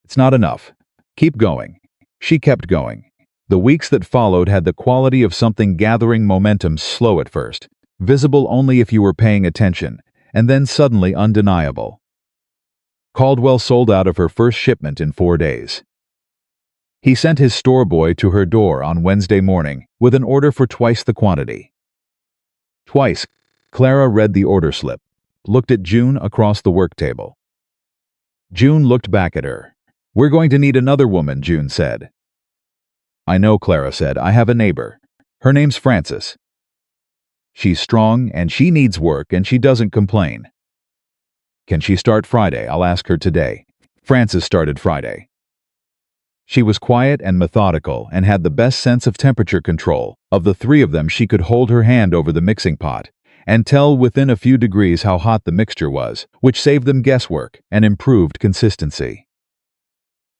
it's not enough. Keep going. She kept going. The weeks that followed had the quality of something gathering momentum, slow at first, visible only if you were paying attention, and then suddenly undeniable. Caldwell sold out of her first shipment in 4 days. He sent his store boy to her door on Wednesday morning with an order for twice the quantity. Twice, Clara read the order slip, looked at June across the work table. June looked back at her. We're going to need another woman, June said. I know, Clara said. I have a neighbor. Her name's Frances. She's strong and she needs work and she doesn't complain. Can she start Friday? I'll ask her today. Frances started Friday. She was quiet and methodical and had the best sense of temperature control. Of the 3 of them, she could hold her hand over the mixing pot and tell within a few degrees how hot the mixture was, which saved them guesswork and improved consistency.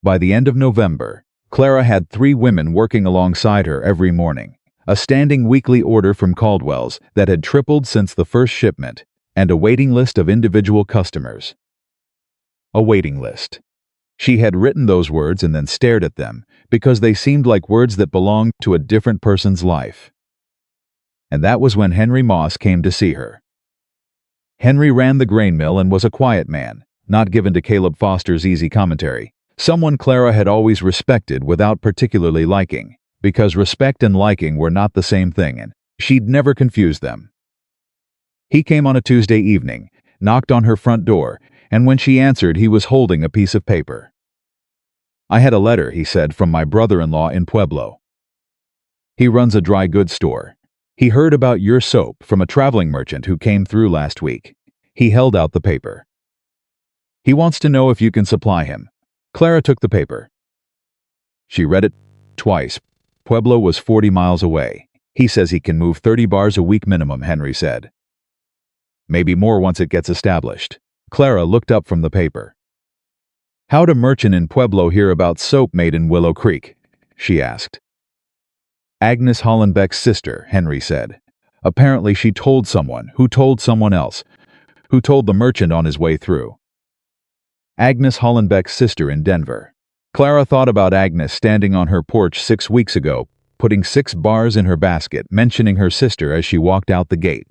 By the end of November, Clara had 3 women working alongside her every morning, a standing weekly order from Caldwell's that had tripled since the first shipment, and a waiting list of individual customers. A waiting list. She had written those words and then stared at them because they seemed like words that belonged to a different person's life. And that was when Henry Moss came to see her. Henry ran the grain mill and was a quiet man, not given to Caleb Foster's easy commentary, someone Clara had always respected without particularly liking, because respect and liking were not the same thing and she'd never confused them. He came on a Tuesday evening, knocked on her front door, and when she answered, he was holding a piece of paper. "I had a letter," he said, "from my brother-in-law in Pueblo. He runs a dry goods store. He heard about your soap from a traveling merchant who came through last week." He held out the paper. "He wants to know if you can supply him." Clara took the paper. She read it twice. Pueblo was 40 miles away. "He says he can move 30 bars a week minimum," Henry said. "Maybe more once it gets established." Clara looked up from the paper. "How'd a merchant in Pueblo hear about soap made in Willow Creek?" she asked. "Agnes Hollenbeck's sister," Henry said. "Apparently she told someone, who told someone else, who told the merchant on his way through. Agnes Hollenbeck's sister in Denver." Clara thought about Agnes standing on her porch 6 weeks ago, putting 6 bars in her basket, mentioning her sister as she walked out the gate.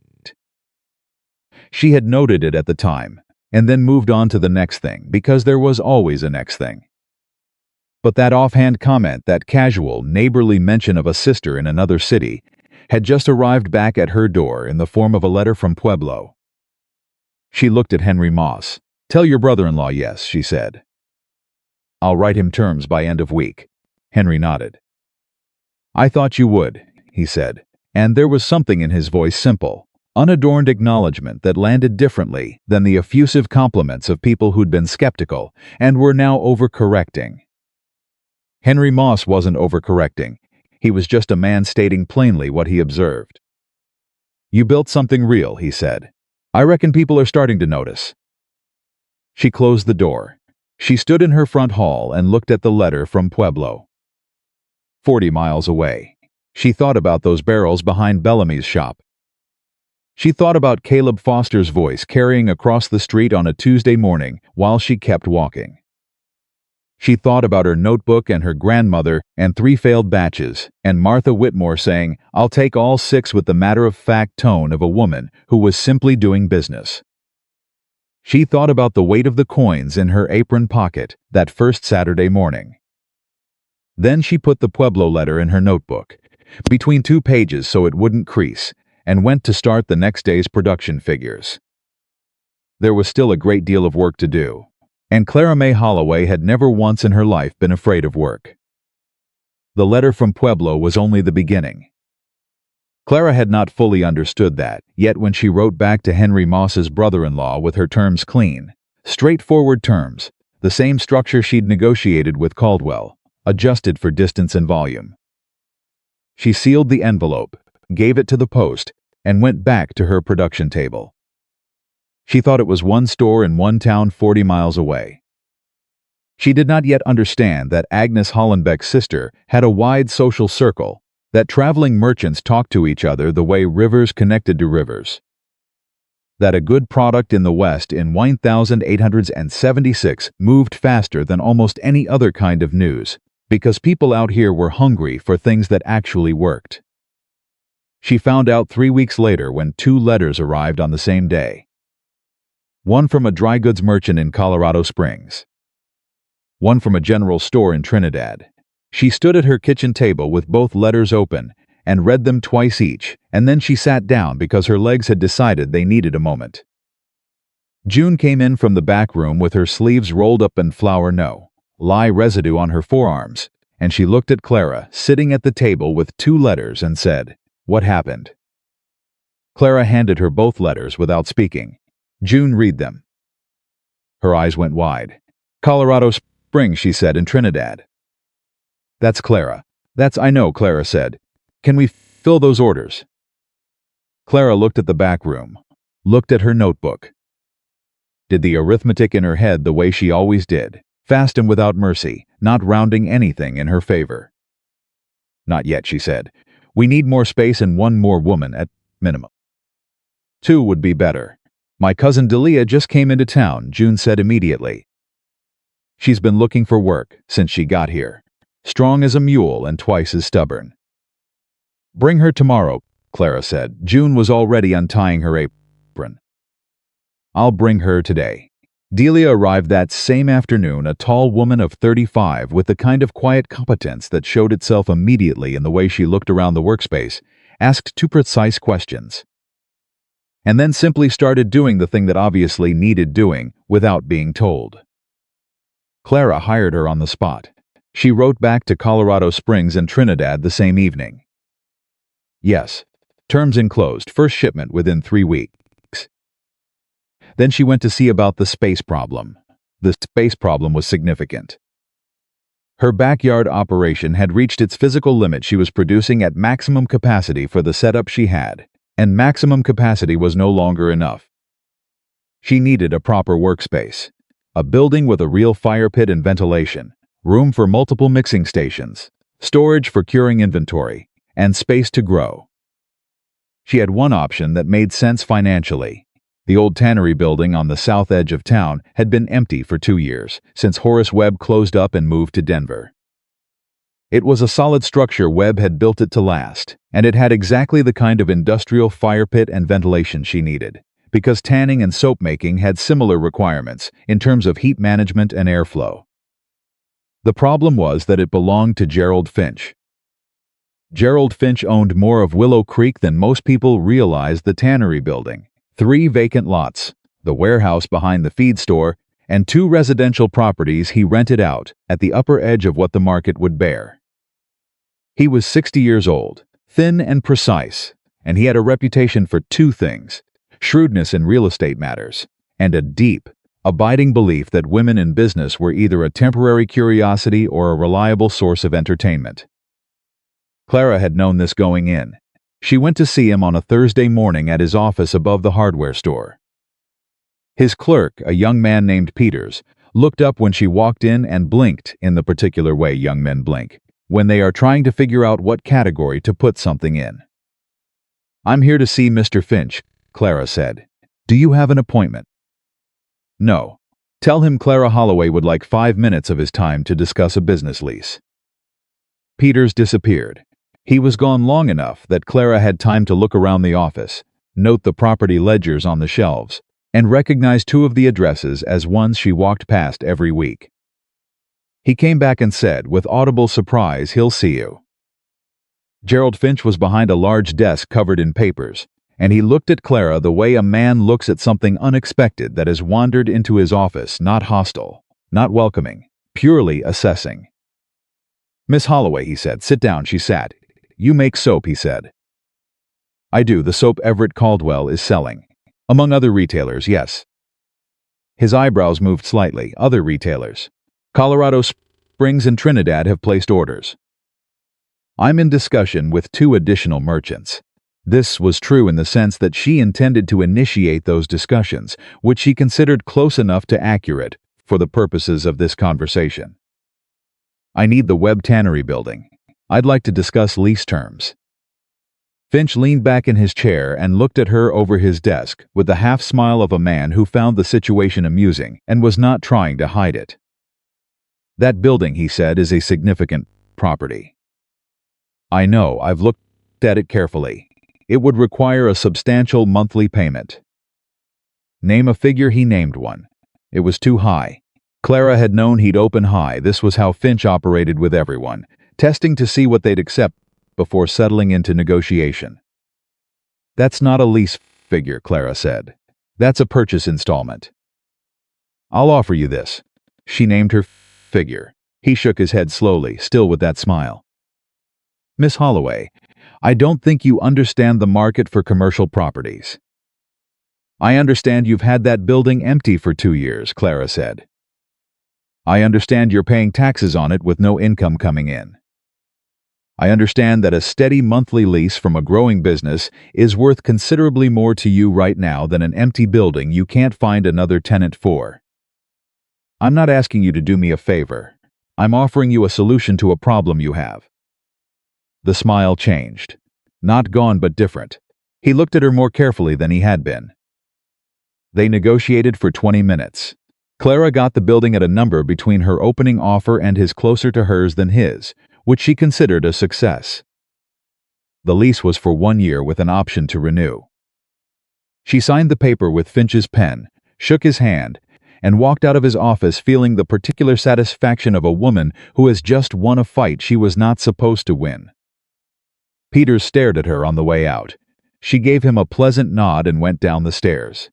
She had noted it at the time, and then moved on to the next thing, because there was always a next thing. But that offhand comment, that casual, neighborly mention of a sister in another city, had just arrived back at her door in the form of a letter from Pueblo. She looked at Henry Moss. "Tell your brother-in-law yes," she said. "I'll write him terms by end of week." Henry nodded. "I thought you would," he said, and there was something in his voice, simple, unadorned acknowledgement that landed differently than the effusive compliments of people who'd been skeptical and were now overcorrecting. Henry Moss wasn't overcorrecting. He was just a man stating plainly what he observed. "You built something real," he said. "I reckon people are starting to notice." She closed the door. She stood in her front hall and looked at the letter from Pueblo. 40 miles away. She thought about those barrels behind Bellamy's shop. She thought about Caleb Foster's voice carrying across the street on a Tuesday morning while she kept walking. She thought about her notebook and her grandmother and 3 failed batches, and Martha Whitmore saying, "I'll take all 6," with the matter-of-fact tone of a woman who was simply doing business. She thought about the weight of the coins in her apron pocket that first Saturday morning. Then she put the Pueblo letter in her notebook, between 2 pages so it wouldn't crease, and went to start the next day's production figures. There was still a great deal of work to do, and Clara Mae Holloway had never once in her life been afraid of work. The letter from Pueblo was only the beginning. Clara had not fully understood that, yet when she wrote back to Henry Moss's brother-in-law with her terms clean, straightforward terms, the same structure she'd negotiated with Caldwell, adjusted for distance and volume. She sealed the envelope, gave it to the post, and went back to her production table. She thought it was one store in one town 40 miles away. She did not yet understand that Agnes Hollenbeck's sister had a wide social circle, that traveling merchants talked to each other the way rivers connected to rivers. That a good product in the West in 1876 moved faster than almost any other kind of news, because people out here were hungry for things that actually worked. She found out 3 weeks later when 2 letters arrived on the same day. One from a dry goods merchant in Colorado Springs. One from a general store in Trinidad. She stood at her kitchen table with both letters open and read them twice each, and then she sat down because her legs had decided they needed a moment. June came in from the back room with her sleeves rolled up and flour lye residue on her forearms, and she looked at Clara, sitting at the table with 2 letters, and said, "What happened?" Clara handed her both letters without speaking. "June, read them." Her eyes went wide. "Colorado Springs," she said, "in Trinidad." "That's Clara. I know," Clara said. "Can we fill those orders?" Clara looked at the back room, looked at her notebook. Did the arithmetic in her head the way she always did, fast and without mercy, not rounding anything in her favor. "Not yet," she said. "We need more space and 1 more woman at minimum. 2 would be better. My cousin Delia just came into town," June said immediately. "She's been looking for work since she got here. Strong as a mule and twice as stubborn." "Bring her tomorrow," Clara said. June was already untying her apron. "I'll bring her today." Delia arrived that same afternoon, a tall woman of 35 with the kind of quiet competence that showed itself immediately in the way she looked around the workspace, asked 2 precise questions. and then simply started doing the thing that obviously needed doing without being told. Clara hired her on the spot. She wrote back to Colorado Springs and Trinidad the same evening. Yes. Terms enclosed. First shipment within 3 weeks. Then she went to see about the space problem. The space problem was significant. Her backyard operation had reached its physical limit. She was producing at maximum capacity for the setup she had, and maximum capacity was no longer enough. She needed a proper workspace, a building with a real fire pit and ventilation, room for multiple mixing stations, storage for curing inventory, and space to grow. She had one option that made sense financially. The old tannery building on the south edge of town had been empty for 2 years, since Horace Webb closed up and moved to Denver. It was a solid structure. Webb had built it to last, and it had exactly the kind of industrial fire pit and ventilation she needed, because tanning and soap making had similar requirements in terms of heat management and airflow. The problem was that it belonged to Gerald Finch. Gerald Finch owned more of Willow Creek than most people realized. The tannery building, 3 vacant lots, the warehouse behind the feed store, and 2 residential properties he rented out at the upper edge of what the market would bear. He was 60 years old, thin and precise, and he had a reputation for 2 things: shrewdness in real estate matters, and a deep, abiding belief that women in business were either a temporary curiosity or a reliable source of entertainment. Clara had known this going in. She went to see him on a Thursday morning at his office above the hardware store. His clerk, a young man named Peters, looked up when she walked in and blinked in the particular way young men blink, when they are trying to figure out what category to put something in. "I'm here to see Mr. Finch," Clara said. "Do you have an appointment?" "No. Tell him Clara Holloway would like 5 minutes of his time to discuss a business lease." Peters disappeared. He was gone long enough that Clara had time to look around the office, note the property ledgers on the shelves, and recognize 2 of the addresses as ones she walked past every week. He came back and said, with audible surprise, "He'll see you." Gerald Finch was behind a large desk covered in papers, and he looked at Clara the way a man looks at something unexpected that has wandered into his office, not hostile, not welcoming, purely assessing. "Miss Holloway," he said. "Sit down." She sat. "You make soap," he said. "I do. The soap Everett Caldwell is selling. Among other retailers, yes." His eyebrows moved slightly. "Other retailers. Colorado Springs and Trinidad have placed orders. I'm in discussion with 2 additional merchants." This was true in the sense that she intended to initiate those discussions, which she considered close enough to accurate for the purposes of this conversation. "I need the Webb Tannery building. I'd like to discuss lease terms." Finch leaned back in his chair and looked at her over his desk with the half-smile of a man who found the situation amusing and was not trying to hide it. "That building," he said, "is a significant property." "I know. I've looked at it carefully. It would require a substantial monthly payment." "Name a figure." He named one. It was too high. Clara had known he'd open high. This was how Finch operated with everyone, testing to see what they'd accept before settling into negotiation. "That's not a lease figure," Clara said. "That's a purchase installment." "I'll offer you this." She named her figure. He shook his head slowly, still with that smile. "Miss Holloway, I don't think you understand the market for commercial properties." "I understand you've had that building empty for 2 years," Clara said. "I understand you're paying taxes on it with no income coming in. I understand that a steady monthly lease from a growing business is worth considerably more to you right now than an empty building you can't find another tenant for. I'm not asking you to do me a favor. I'm offering you a solution to a problem you have." The smile changed. Not gone, but different. He looked at her more carefully than he had been. They negotiated for 20 minutes. Clara got the building at a number between her opening offer and his closer to hers than his, which she considered a success. The lease was for 1 year with an option to renew. She signed the paper with Finch's pen, shook his hand, and walked out of his office feeling the particular satisfaction of a woman who has just won a fight she was not supposed to win. Peters stared at her on the way out. She gave him a pleasant nod and went down the stairs.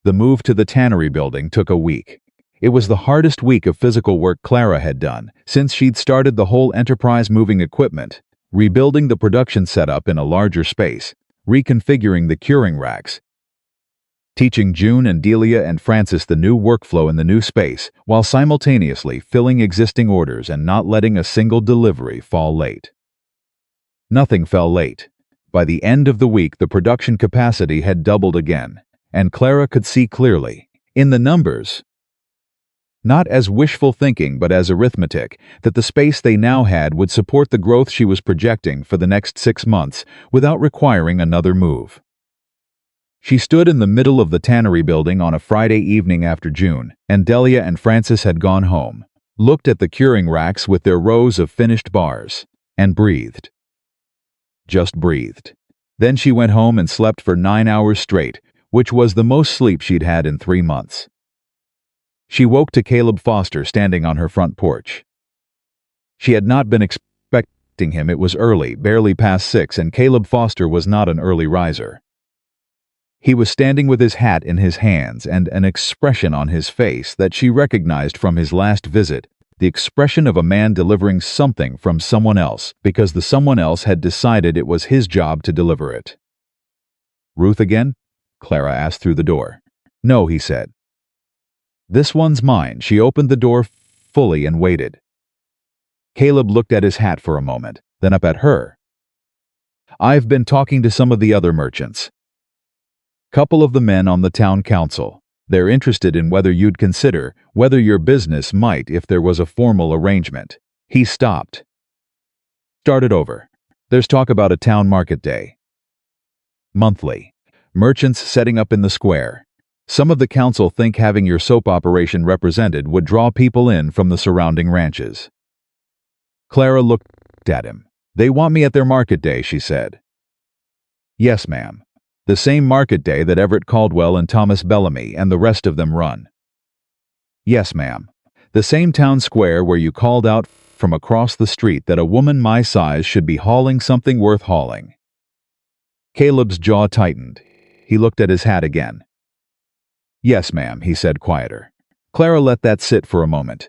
The move to the tannery building took a week. It was the hardest week of physical work Clara had done since she'd started the whole enterprise, moving equipment, rebuilding the production setup in a larger space, reconfiguring the curing racks, teaching June and Delia and Francis the new workflow in the new space, while simultaneously filling existing orders and not letting a single delivery fall late. Nothing fell late. By the end of the week, the production capacity had doubled again, and Clara could see clearly, in the numbers, not as wishful thinking but as arithmetic, that the space they now had would support the growth she was projecting for the next 6 months without requiring another move. She stood in the middle of the tannery building on a Friday evening after June, and Delia and Francis had gone home, looked at the curing racks with their rows of finished bars, and breathed. Just breathed. Then she went home and slept for 9 hours straight, which was the most sleep she'd had in 3 months. She woke to Caleb Foster standing on her front porch. She had not been expecting him. It was early, barely past 6, and Caleb Foster was not an early riser. He was standing with his hat in his hands and an expression on his face that she recognized from his last visit, the expression of a man delivering something from someone else because the someone else had decided it was his job to deliver it. "Ruth again?" Clara asked through the door. "No," he said. "This one's mine." She opened the door fully and waited. Caleb looked at his hat for a moment, then up at her. "I've been talking to some of the other merchants. Couple of the men on the town council. They're interested in whether you'd consider whether your business might if there was a formal arrangement." He stopped. Started over. "There's talk about a town market day. Monthly. Merchants setting up in the square. Some of the council think having your soap operation represented would draw people in from the surrounding ranches." Clara looked at him. "They want me at their market day," she said. "Yes, ma'am. The same market day that Everett Caldwell and Thomas Bellamy and the rest of them run." "Yes, ma'am. The same town square where you called out from across the street that a woman my size should be hauling something worth hauling." Caleb's jaw tightened. He looked at his hat again. "Yes, ma'am," he said quieter. Clara let that sit for a moment.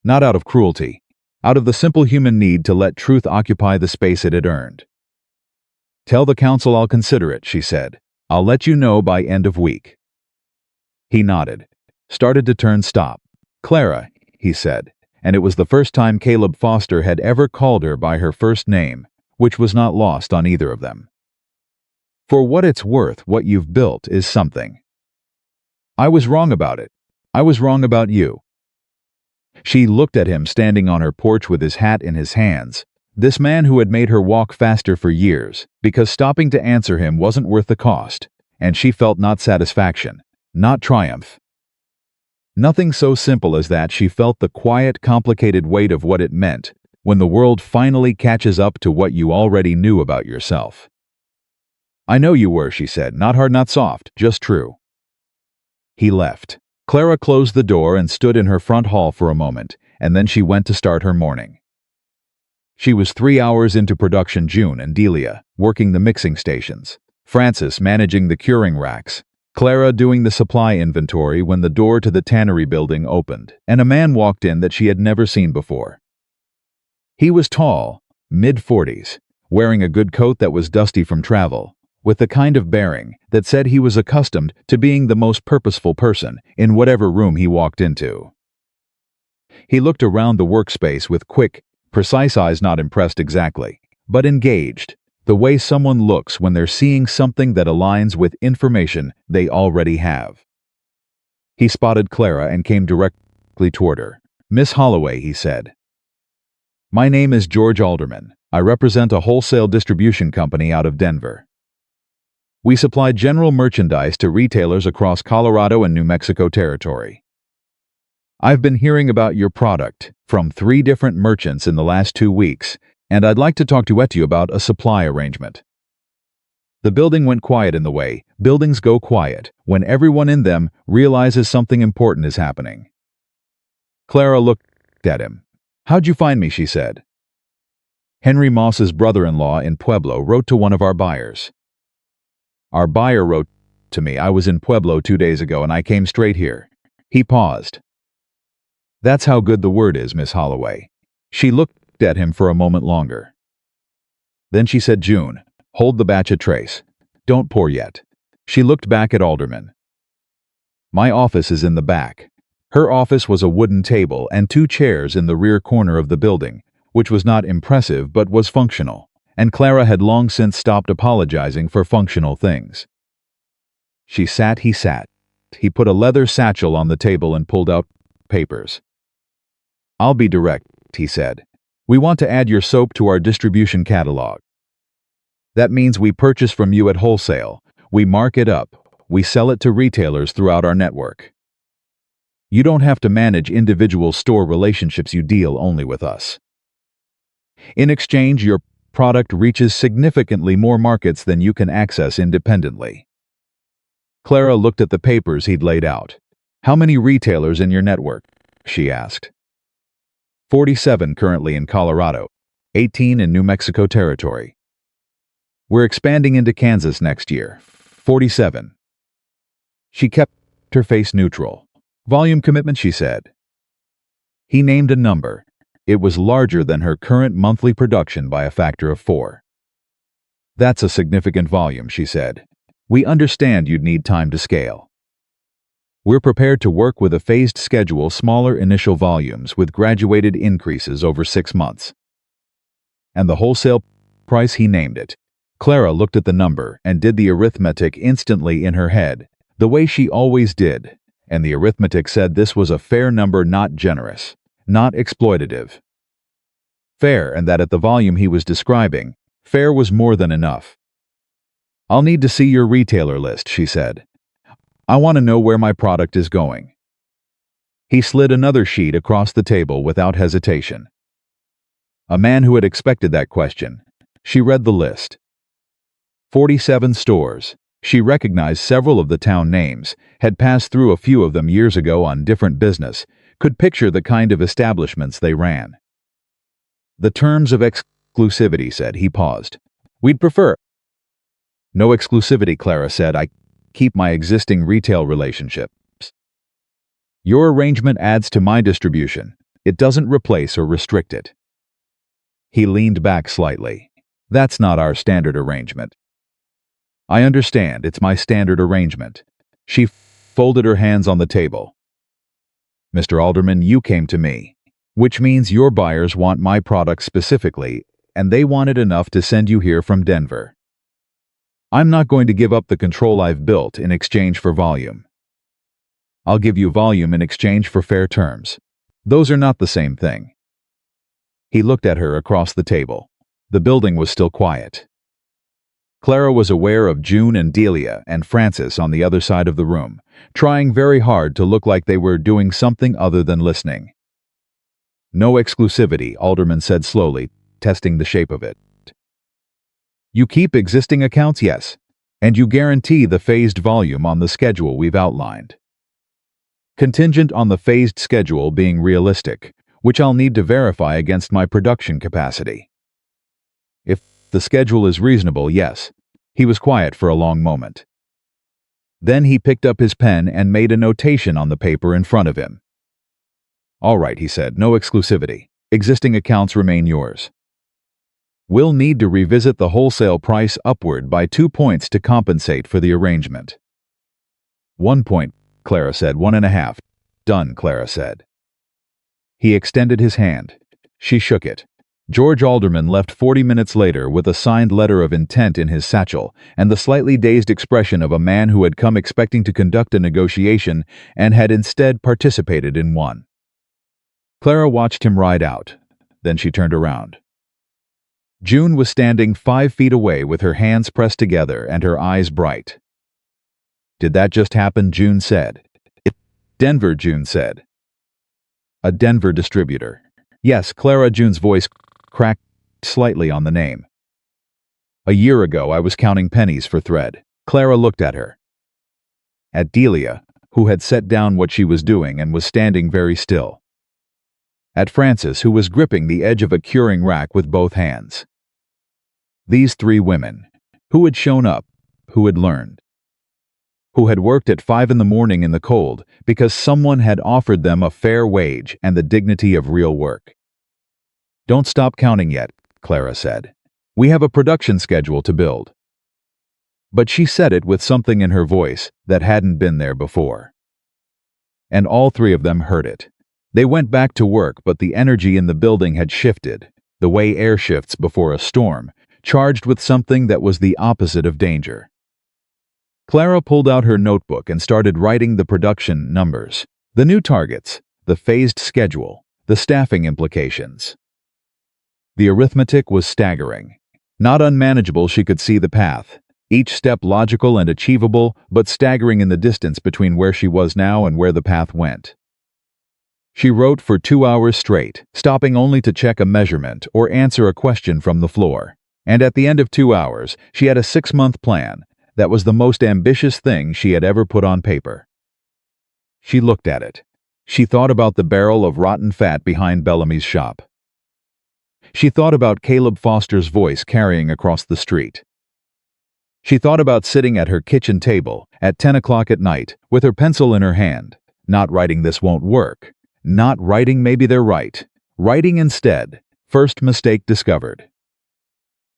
Not out of cruelty, out of the simple human need to let truth occupy the space it had earned. "Tell the council I'll consider it," she said. "I'll let you know by end of week." He nodded, started to turn. "Stop. Clara," he said, and it was the first time Caleb Foster had ever called her by her first name, which was not lost on either of them. "For what it's worth, what you've built is something. I was wrong about it. I was wrong about you." She looked at him standing on her porch with his hat in his hands, this man who had made her walk faster for years, because stopping to answer him wasn't worth the cost, and she felt not satisfaction, not triumph. Nothing so simple as that. She felt the quiet, complicated weight of what it meant when the world finally catches up to what you already knew about yourself. "I know you were," she said, "not hard, not soft, just true." He left. Clara closed the door and stood in her front hall for a moment, and then she went to start her morning. She was 3 hours into production. June and Delia working the mixing stations, Francis managing the curing racks, Clara doing the supply inventory when the door to the tannery building opened, and a man walked in that she had never seen before. He was tall, mid-40s, wearing a good coat that was dusty from travel, with the kind of bearing that said he was accustomed to being the most purposeful person in whatever room he walked into. He looked around the workspace with quick, precise eyes, not impressed exactly, but engaged, the way someone looks when they're seeing something that aligns with information they already have. He spotted Clara and came directly toward her. "Miss Holloway," he said. "My name is George Alderman. I represent a wholesale distribution company out of Denver. We supply general merchandise to retailers across Colorado and New Mexico territory. I've been hearing about your product from 3 different merchants in the last 2 weeks, and I'd like to talk to you about a supply arrangement." The building went quiet in the way buildings go quiet when everyone in them realizes something important is happening. Clara looked at him. "How'd you find me?" she said. Henry Moss's brother-in-law in Pueblo wrote to one of our buyers. Our buyer wrote to me, I was in Pueblo 2 days ago and I came straight here. He paused. That's how good the word is, Miss Holloway. She looked at him for a moment longer. Then she said, June, hold the batch a trace. Don't pour yet. She looked back at Alderman. My office is in the back. Her office was a wooden table and 2 chairs in the rear corner of the building, which was not impressive but was functional, and Clara had long since stopped apologizing for functional things. She sat, he sat. He put a leather satchel on the table and pulled out papers. I'll be direct, he said. We want to add your soap to our distribution catalog. That means we purchase from you at wholesale, we mark it up, we sell it to retailers throughout our network. You don't have to manage individual store relationships, you deal only with us. In exchange, your product reaches significantly more markets than you can access independently. Clara looked at the papers he'd laid out. How many retailers in your network? She asked. 47 currently in Colorado, 18 in New Mexico territory. We're expanding into Kansas next year. 47. She kept her face neutral. Volume commitment, she said. He named a number. It was larger than her current monthly production by a factor of 4. That's a significant volume, she said. We understand you'd need time to scale. We're prepared to work with a phased schedule, smaller initial volumes with graduated increases over 6 months. And the wholesale price, he named it. Clara looked at the number and did the arithmetic instantly in her head, the way she always did, and the arithmetic said this was a fair number, not generous, not exploitative. Fair, and that at the volume he was describing, fair was more than enough. I'll need to see your retailer list, she said. I want to know where my product is going. He slid another sheet across the table without hesitation. A man who had expected that question. She read the list. 47 stores. She recognized several of the town names, had passed through a few of them years ago on different business, could picture the kind of establishments they ran. The terms of exclusivity, said. He paused. We'd prefer. No exclusivity, Clara said. I keep my existing retail relationships. Your arrangement adds to my distribution. It doesn't replace or restrict it. He leaned back slightly. That's not our standard arrangement. I understand, it's my standard arrangement. She folded her hands on the table. Mr. Alderman, you came to me, which means your buyers want my product specifically, and they want it enough to send you here from Denver. I'm not going to give up the control I've built in exchange for volume. I'll give you volume in exchange for fair terms. Those are not the same thing. He looked at her across the table. The building was still quiet. Clara was aware of June and Delia and Francis on the other side of the room, trying very hard to look like they were doing something other than listening. No exclusivity, Alderman said slowly, testing the shape of it. You keep existing accounts, yes, and you guarantee the phased volume on the schedule we've outlined. Contingent on the phased schedule being realistic, which I'll need to verify against my production capacity. If the schedule is reasonable, yes. He was quiet for a long moment. Then he picked up his pen and made a notation on the paper in front of him. All right, he said, no exclusivity. Existing accounts remain yours. We'll need to revisit the wholesale price upward by 2 points to compensate for the arrangement. 1 point, Clara said. 1.5. Done, Clara said. He extended his hand. She shook it. George Alderman left 40 minutes later with a signed letter of intent in his satchel and the slightly dazed expression of a man who had come expecting to conduct a negotiation and had instead participated in one. Clara watched him ride out. Then she turned around. June was standing 5 feet away with her hands pressed together and her eyes bright. Did that just happen? June said. Denver, June said. A Denver distributor. Yes, Clara. June's voice cracked slightly on the name. A year ago I was counting pennies for thread. Clara looked at her. At Delia, who had set down what she was doing and was standing very still. at Frances, who was gripping the edge of a curing rack with both hands. These three women, who had shown up, who had learned, who had worked at 5 in the morning in the cold because someone had offered them a fair wage and the dignity of real work. "Don't stop counting yet," Clara said. "We have a production schedule to build." But she said it with something in her voice that hadn't been there before. And all three of them heard it. They went back to work, but the energy in the building had shifted, the way air shifts before a storm, charged with something that was the opposite of danger. Clara pulled out her notebook and started writing the production numbers, the new targets, the phased schedule, the staffing implications. The arithmetic was staggering. Not unmanageable, she could see the path, each step logical and achievable, but staggering in the distance between where she was now and where the path went. She wrote for 2 hours straight, stopping only to check a measurement or answer a question from the floor. And at the end of 2 hours, she had a 6-month plan that was the most ambitious thing she had ever put on paper. She looked at it. She thought about the barrel of rotten fat behind Bellamy's shop. She thought about Caleb Foster's voice carrying across the street. She thought about sitting at her kitchen table at 10 o'clock at night with her pencil in her hand, not writing "this won't work," not writing "maybe they're right," writing instead "first mistake discovered."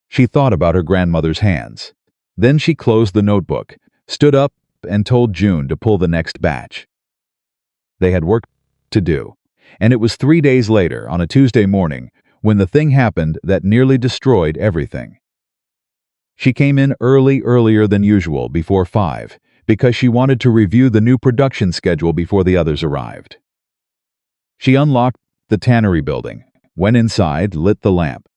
She thought about her grandmother's hands. Then she closed the notebook, stood up, and told June to pull the next batch. They had work to do, and it was 3 days later, on a Tuesday morning, when the thing happened that nearly destroyed everything. She came in earlier than usual, before 5, because she wanted to review the new production schedule before the others arrived. She unlocked the tannery building, went inside, lit the lamp,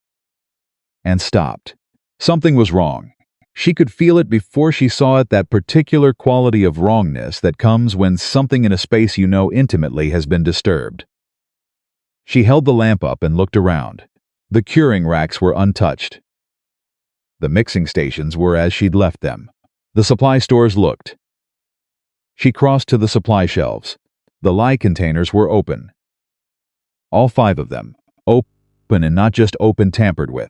and stopped. Something was wrong. She could feel it before she saw it, that particular quality of wrongness that comes when something in a space you know intimately has been disturbed. She held the lamp up and looked around. The curing racks were untouched. The mixing stations were as she'd left them. The supply stores looked. She crossed to the supply shelves. The lye containers were open. All 5 of them. Open, and not just open tampered with.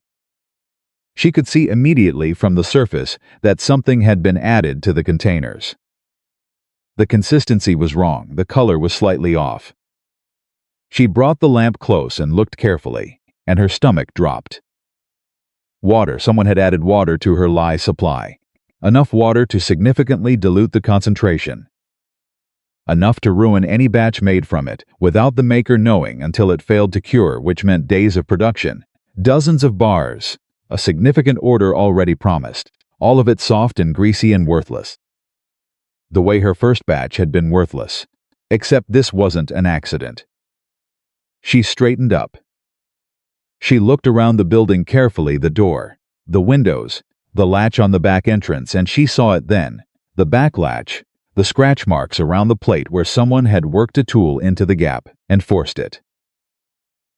She could see immediately from the surface that something had been added to the containers. The consistency was wrong, the color was slightly off. She brought the lamp close and looked carefully, and her stomach dropped. Water. Someone had added water to her lye supply. Enough water to significantly dilute the concentration. Enough to ruin any batch made from it, without the maker knowing, until it failed to cure, which meant days of production, dozens of bars, a significant order already promised, all of it soft and greasy and worthless. The way her first batch had been worthless. Except this wasn't an accident. She straightened up. She looked around the building carefully, the door, the windows, the latch on the back entrance, and she saw it then, the back latch, the scratch marks around the plate where someone had worked a tool into the gap and forced it.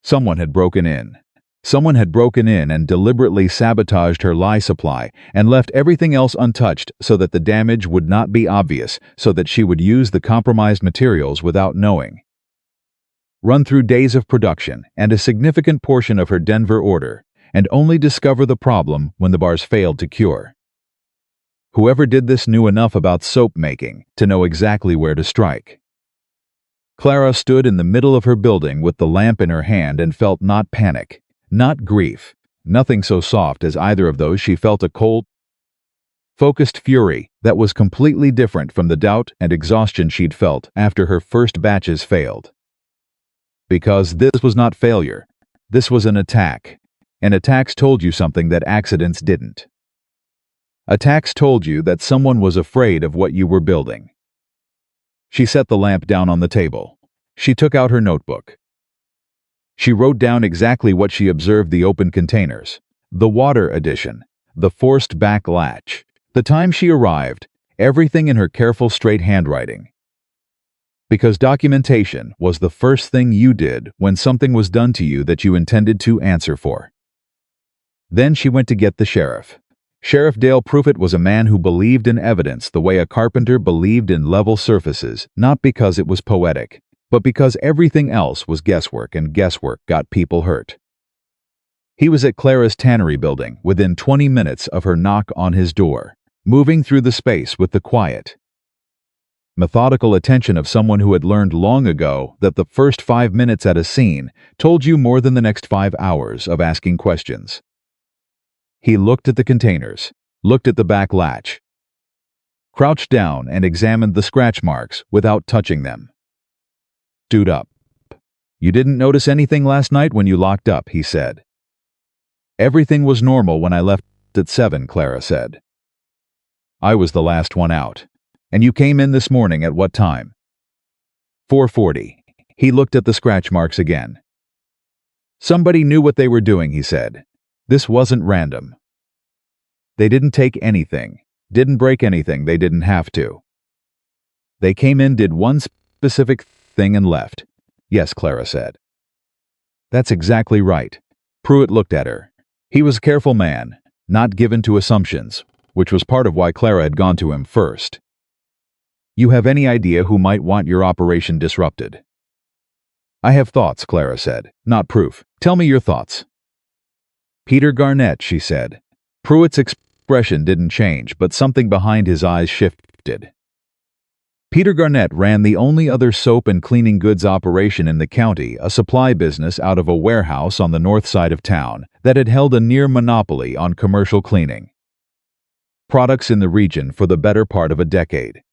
Someone had broken in. Someone had broken in and deliberately sabotaged her lye supply and left everything else untouched so that the damage would not be obvious, so that she would use the compromised materials without knowing. Run through days of production and a significant portion of her Denver order, and only discover the problem when the bars failed to cure. Whoever did this knew enough about soap making to know exactly where to strike. Clara stood in the middle of her building with the lamp in her hand and felt not panic, not grief, nothing so soft as either of those. She felt a cold, focused fury that was completely different from the doubt and exhaustion she'd felt after her first batches failed. Because this was not failure. This was an attack. And attacks told you something that accidents didn't. Attacks told you that someone was afraid of what you were building. She set the lamp down on the table. She took out her notebook. She wrote down exactly what she observed: the open containers, the water addition, the forced back latch, the time she arrived, everything in her careful, straight handwriting. Because documentation was the first thing you did when something was done to you that you intended to answer for. Then she went to get the sheriff. Sheriff Dale Pruffitt was a man who believed in evidence the way a carpenter believed in level surfaces, not because it was poetic, but because everything else was guesswork, and guesswork got people hurt. He was at Clara's tannery building within 20 minutes of her knock on his door, moving through the space with the quiet, methodical attention of someone who had learned long ago that the first 5 minutes at a scene told you more than the next 5 hours of asking questions. He looked at the containers, looked at the back latch, crouched down and examined the scratch marks without touching them. Stood up. "You didn't notice anything last night when you locked up," he said. "Everything was normal when I left at 7, Clara said. "I was the last one out. And you came in this morning at what time?" 4:40. He looked at the scratch marks again. "Somebody knew what they were doing," he said. "This wasn't random. They didn't take anything, didn't break anything they didn't have to. They came in, did one specific thing and left." "Yes," Clara said. "That's exactly right." Pruitt looked at her. He was a careful man, not given to assumptions, which was part of why Clara had gone to him first. "You have any idea who might want your operation disrupted?" "I have thoughts," Clara said, "not proof. Tell me your thoughts." "Peter Garnett," she said. Pruitt's expression didn't change, but something behind his eyes shifted. Peter Garnett ran the only other soap and cleaning goods operation in the county, a supply business out of a warehouse on the north side of town that had held a near monopoly on commercial cleaning products in the region for the better part of a decade.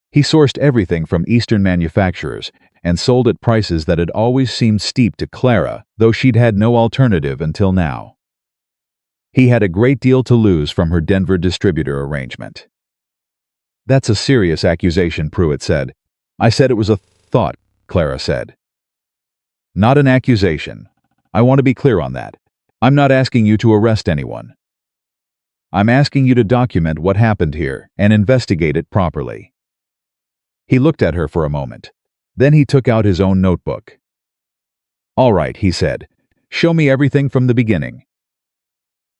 He sourced everything from Eastern manufacturers and sold at prices that had always seemed steep to Clara, though she'd had no alternative until now. He had a great deal to lose from her Denver distributor arrangement. "That's a serious accusation," Pruitt said. "I said it was a thought," Clara said. "Not an accusation. I want to be clear on that. I'm not asking you to arrest anyone. I'm asking you to document what happened here and investigate it properly." He looked at her for a moment. Then he took out his own notebook. "All right," he said. "Show me everything from the beginning."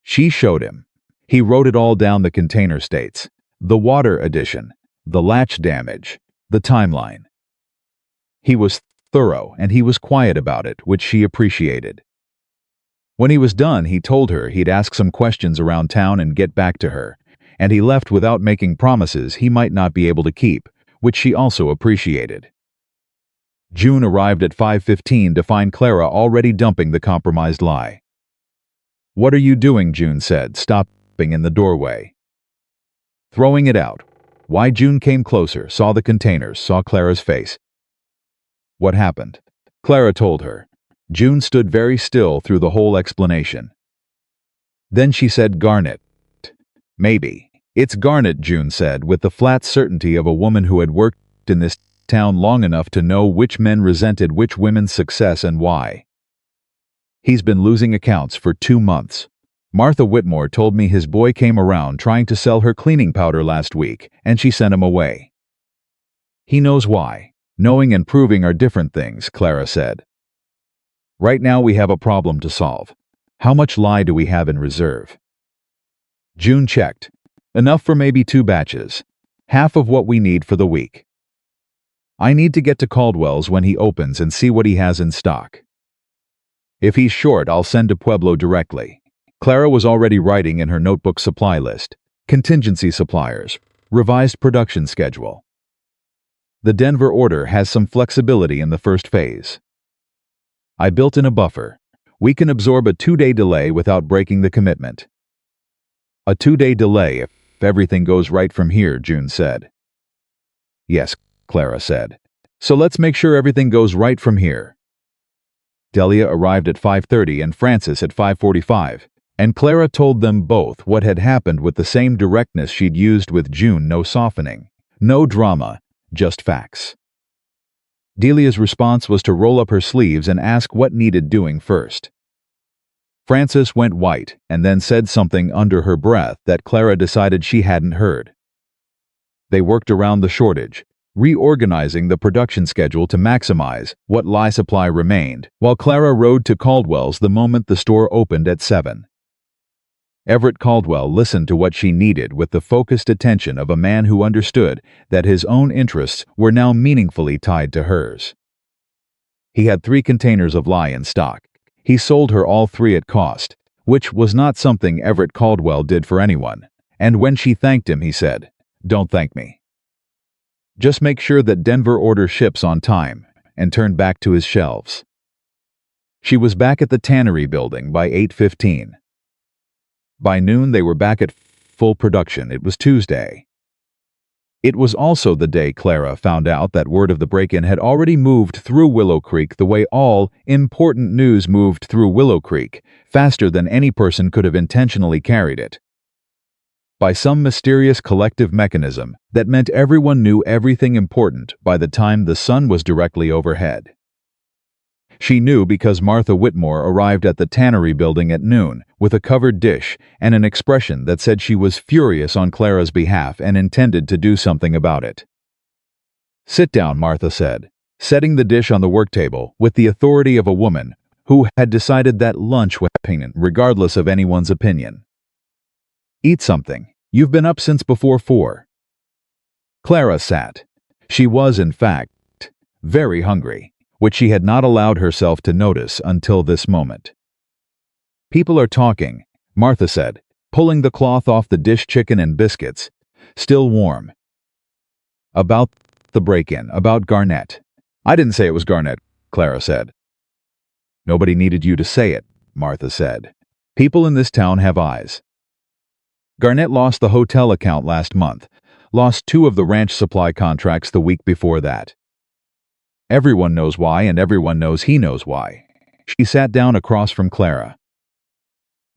She showed him. He wrote it all down: the container states, the water addition, the latch damage, the timeline. He was thorough, and he was quiet about it, which she appreciated. When he was done, he told her he'd ask some questions around town and get back to her, and he left without making promises he might not be able to keep, which she also appreciated. June arrived at 5:15 to find Clara already dumping the compromised lie. "What are you doing?" June said, stopping in the doorway. "Throwing it out." Why? June came closer, saw the containers, saw Clara's face. "What happened?" Clara told her. June stood very still through the whole explanation. Then she said, "Garnet." "Maybe. It's Garnet," June said, with the flat certainty of a woman who had worked in this town long enough to know which men resented which women's success and why. "He's been losing accounts for 2 months. Martha Whitmore told me his boy came around trying to sell her cleaning powder last week, and she sent him away. He knows why. Knowing and proving are different things," Clara said. "Right now we have a problem to solve. How much lye do we have in reserve?" June checked. "Enough for maybe 2 batches. Half of what we need for the week. I need to get to Caldwell's when he opens and see what he has in stock. If he's short, I'll send to Pueblo directly." Clara was already writing in her notebook supply list: contingency suppliers, revised production schedule. The Denver order has some flexibility in the first phase. I built in a buffer. We can absorb a 2-day delay without breaking the commitment. "A 2-day delay if everything goes right from here," June said. "Yes," Clara said. "So let's make sure everything goes right from here." Delia arrived at 5:30 and Francis at 5:45, and Clara told them both what had happened with the same directness she'd used with June: no softening, no drama, just facts. Delia's response was to roll up her sleeves and ask what needed doing first. Francis went white and then said something under her breath that Clara decided she hadn't heard. They worked around the shortage, reorganizing the production schedule to maximize what lye supply remained, while Clara rode to Caldwell's the moment the store opened at 7. Everett Caldwell listened to what she needed with the focused attention of a man who understood that his own interests were now meaningfully tied to hers. He had 3 containers of lye in stock. He sold her all 3 at cost, which was not something Everett Caldwell did for anyone. And when she thanked him, he said, "Don't thank me. Just make sure that Denver order ships on time," and turned back to his shelves. She was back at the tannery building by 8:15. By noon, they were back at full production. It was Tuesday. It was also the day Clara found out that word of the break-in had already moved through Willow Creek the way all important news moved through Willow Creek, faster than any person could have intentionally carried it. By some mysterious collective mechanism that meant everyone knew everything important by the time the sun was directly overhead. She knew because Martha Whitmore arrived at the tannery building at noon with a covered dish and an expression that said she was furious on Clara's behalf and intended to do something about it. "Sit down," Martha said, setting the dish on the work table with the authority of a woman who had decided that lunch was opinion regardless of anyone's opinion. "Eat something. You've been up since before 4. Clara sat. She was, in fact, very hungry, which she had not allowed herself to notice until this moment. "People are talking," Martha said, pulling the cloth off the dish chicken and biscuits, still warm. "About the break-in, about Garnett." "I didn't say it was Garnett," Clara said. "Nobody needed you to say it," Martha said. "People in this town have eyes. Garnett lost the hotel account last month, lost 2 of the ranch supply contracts the week before that. Everyone knows why, and everyone knows he knows why." She sat down across from Clara.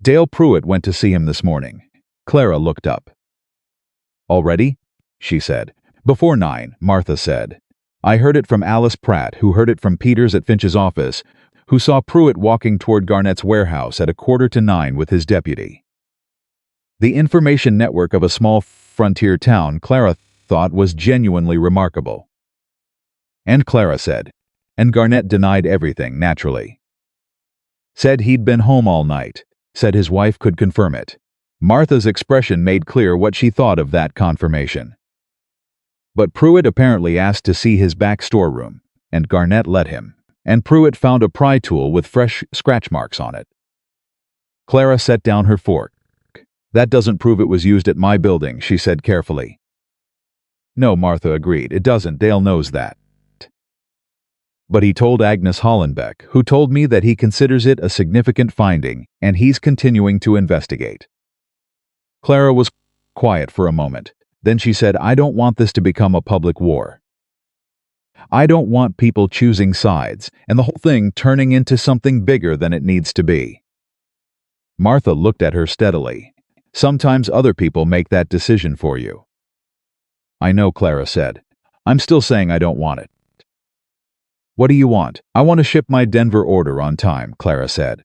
"Dale Pruitt went to see him this morning." Clara looked up. "Already?" she said. "Before 9, Martha said. "I heard it from Alice Pratt, who heard it from Peters at Finch's office, who saw Pruitt walking toward Garnett's warehouse at 8:45 with his deputy." The information network of a small frontier town, Clara thought, was genuinely remarkable. And Clara said, and Garnett denied everything, naturally. Said he'd been home all night, said his wife could confirm it. Martha's expression made clear what she thought of that confirmation. But Pruitt apparently asked to see his back storeroom, and Garnett let him, and Pruitt found a pry tool with fresh scratch marks on it. Clara set down her fork. "That doesn't prove it was used at my building," she said carefully. "No," Martha agreed, "it doesn't. Dale knows that. But he told Agnes Hollenbeck, who told me that he considers it a significant finding, and he's continuing to investigate." Clara was quiet for a moment. Then she said, "I don't want this to become a public war. I don't want people choosing sides, and the whole thing turning into something bigger than it needs to be." Martha looked at her steadily. "Sometimes other people make that decision for you." "I know," Clara said. "I'm still saying I don't want it." "What do you want?" "I want to ship my Denver order on time," Clara said.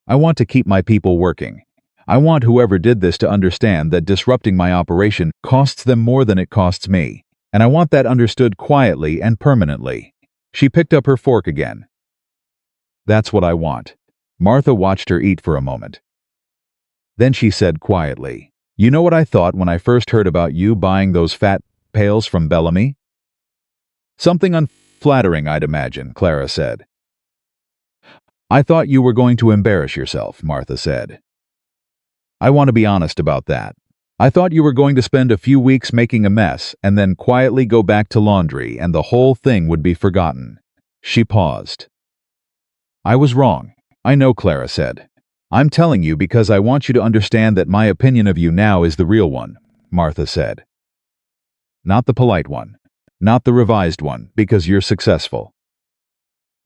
"I want to keep my people working. I want whoever did this to understand that disrupting my operation costs them more than it costs me, and I want that understood quietly and permanently." She picked up her fork again. "That's what I want." Martha watched her eat for a moment. Then she said quietly, "You know what I thought when I first heard about you buying those fat pails from Bellamy?" "Something unflattering, I'd imagine," Clara said. "I thought you were going to embarrass yourself," Martha said. "I want to be honest about that. I thought you were going to spend a few weeks making a mess and then quietly go back to laundry and the whole thing would be forgotten." She paused. "I was wrong. I know," Clara said. "I'm telling you because I want you to understand that my opinion of you now is the real one," Martha said. "Not the polite one. Not the revised one, because you're successful.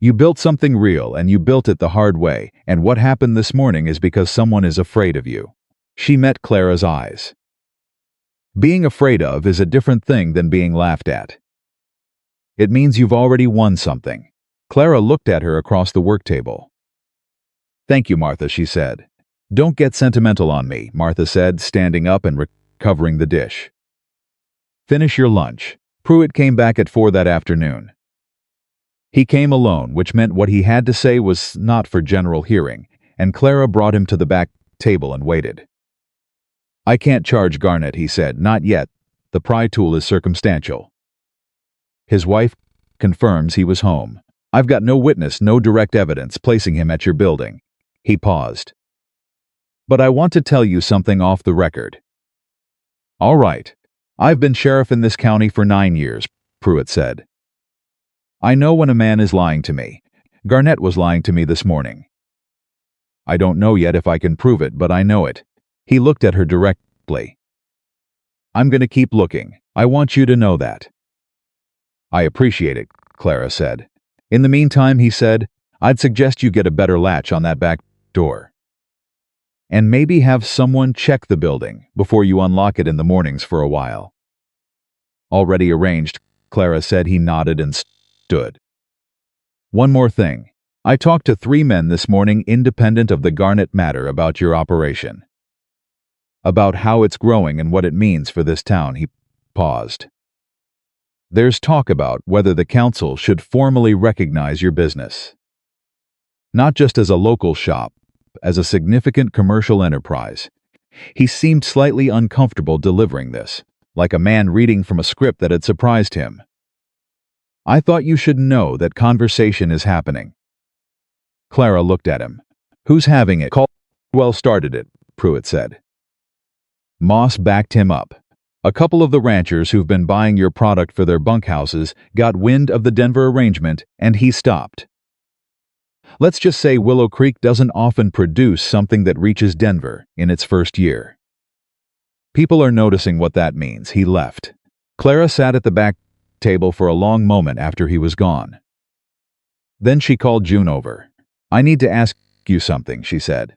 You built something real and you built it the hard way, and what happened this morning is because someone is afraid of you." She met Clara's eyes. "Being afraid of is a different thing than being laughed at. It means you've already won something." Clara looked at her across the work table. "Thank you, Martha," she said. "Don't get sentimental on me," Martha said, standing up and recovering the dish. "Finish your lunch." Pruitt came back at 4 that afternoon. He came alone, which meant what he had to say was not for general hearing, and Clara brought him to the back table and waited. "I can't charge Garnet," he said. "Not yet. The pry tool is circumstantial." His wife confirms he was home. "I've got no witness, no direct evidence placing him at your building." He paused. "But I want to tell you something off the record." "All right. I've been sheriff in this county for 9 years," Pruitt said. "I know when a man is lying to me. Garnet was lying to me this morning. I don't know yet if I can prove it, but I know it." He looked at her directly. "I'm going to keep looking. I want you to know that." "I appreciate it," Clara said. "In the meantime," he said, "I'd suggest you get a better latch on that back door. And maybe have someone check the building before you unlock it in the mornings for a while." "Already arranged," Clara said. He nodded and stood. "One more thing. I talked to 3 men this morning independent of the Garnet matter about your operation. About how it's growing and what it means for this town." He paused. "There's talk about whether the council should formally recognize your business. Not just as a local shop, as a significant commercial enterprise." He seemed slightly uncomfortable delivering this, like a man reading from a script that had surprised him. "I thought you should know that conversation is happening." Clara looked at him. "Who's having it?" "Caldwell started it," Pruitt said. "Moss backed him up. A couple of the ranchers who've been buying your product for their bunkhouses got wind of the Denver arrangement, and he stopped. Let's just say Willow Creek doesn't often produce something that reaches Denver in its first year. People are noticing what that means." He left. Clara sat at the back table for a long moment after he was gone. Then she called June over. "I need to ask you something," she said.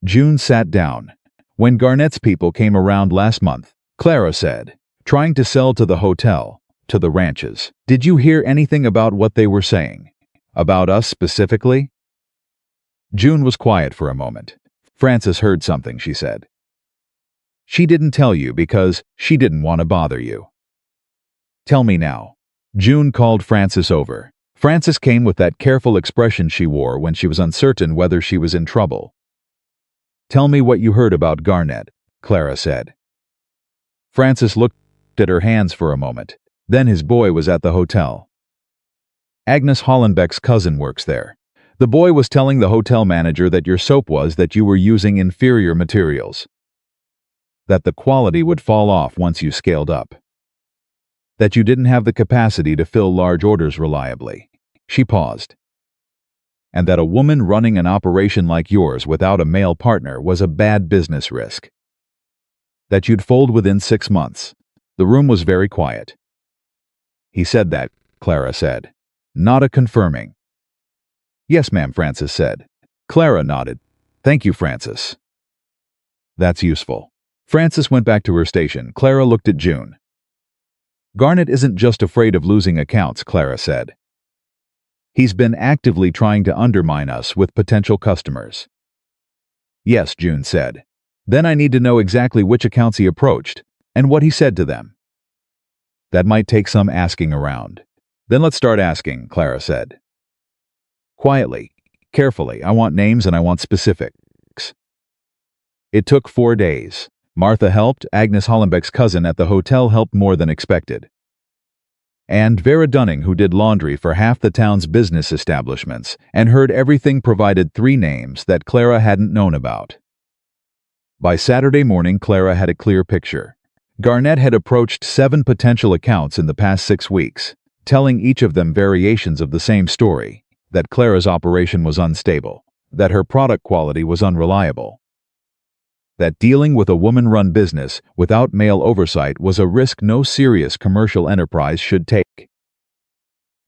June sat down. "When Garnet's people came around last month," Clara said, "trying to sell to the hotel, to the ranches, did you hear anything about what they were saying? About us specifically?" June was quiet for a moment. "Frances heard something," she said. "She didn't tell you because she didn't want to bother you." "Tell me now." June called Frances over. Frances came with that careful expression she wore when she was uncertain whether she was in trouble. "Tell me what you heard about Garnet," Clara said. Frances looked at her hands for a moment. Then his boy was at the hotel. "Agnes Hollenbeck's cousin works there. The boy was telling the hotel manager that your soap was that you were using inferior materials. That the quality would fall off once you scaled up. That you didn't have the capacity to fill large orders reliably." She paused. "And that a woman running an operation like yours without a male partner was a bad business risk. That you'd fold within 6 months." The room was very quiet. "He said that," Clara said. "Not a confirming." "Yes, ma'am," Frances said. Clara nodded. "Thank you, Frances. That's useful." Frances went back to her station. Clara looked at June. "Garnet isn't just afraid of losing accounts," Clara said. "He's been actively trying to undermine us with potential customers." "Yes," June said. "Then I need to know exactly which accounts he approached, and what he said to them." "That might take some asking around." "Then let's start asking," Clara said. "Quietly, carefully. I want names and I want specifics." It took 4 days. Martha helped. Agnes Hollenbeck's cousin at the hotel helped more than expected. And Vera Dunning, who did laundry for half the town's business establishments and heard everything, provided 3 names that Clara hadn't known about. By Saturday morning, Clara had a clear picture. Garnet had approached 7 potential accounts in the past 6 weeks, telling each of them variations of the same story: that Clara's operation was unstable, that her product quality was unreliable, that dealing with a woman-run business without male oversight was a risk no serious commercial enterprise should take.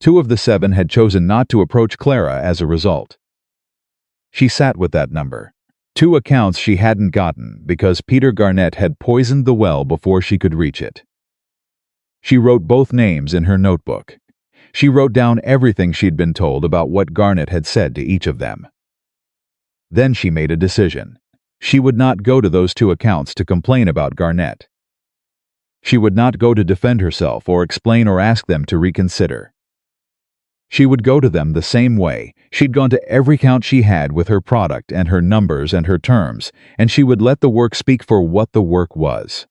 2 of the 7 had chosen not to approach Clara as a result. She sat with that number. 2 accounts she hadn't gotten because Peter Garnet had poisoned the well before she could reach it. She wrote both names in her notebook. She wrote down everything she'd been told about what Garnet had said to each of them. Then she made a decision. She would not go to those 2 accounts to complain about Garnet. She would not go to defend herself or explain or ask them to reconsider. She would go to them the same way. She'd gone to every count she had with her product and her numbers and her terms, and she would let the work speak for what the work was.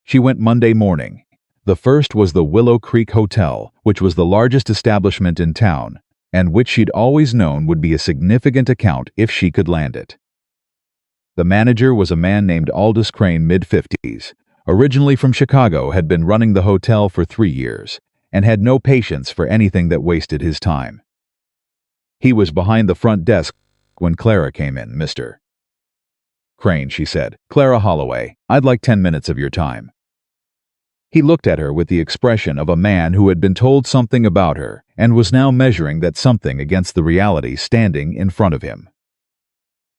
She went Monday morning. The first was the Willow Creek Hotel, which was the largest establishment in town, and which she'd always known would be a significant account if she could land it. The manager was a man named Aldous Crane, mid-50s, originally from Chicago, had been running the hotel for 3 years, and had no patience for anything that wasted his time. He was behind the front desk when Clara came in. "Mr. Crane," she said. "Clara Holloway, I'd like 10 minutes of your time." He looked at her with the expression of a man who had been told something about her and was now measuring that something against the reality standing in front of him.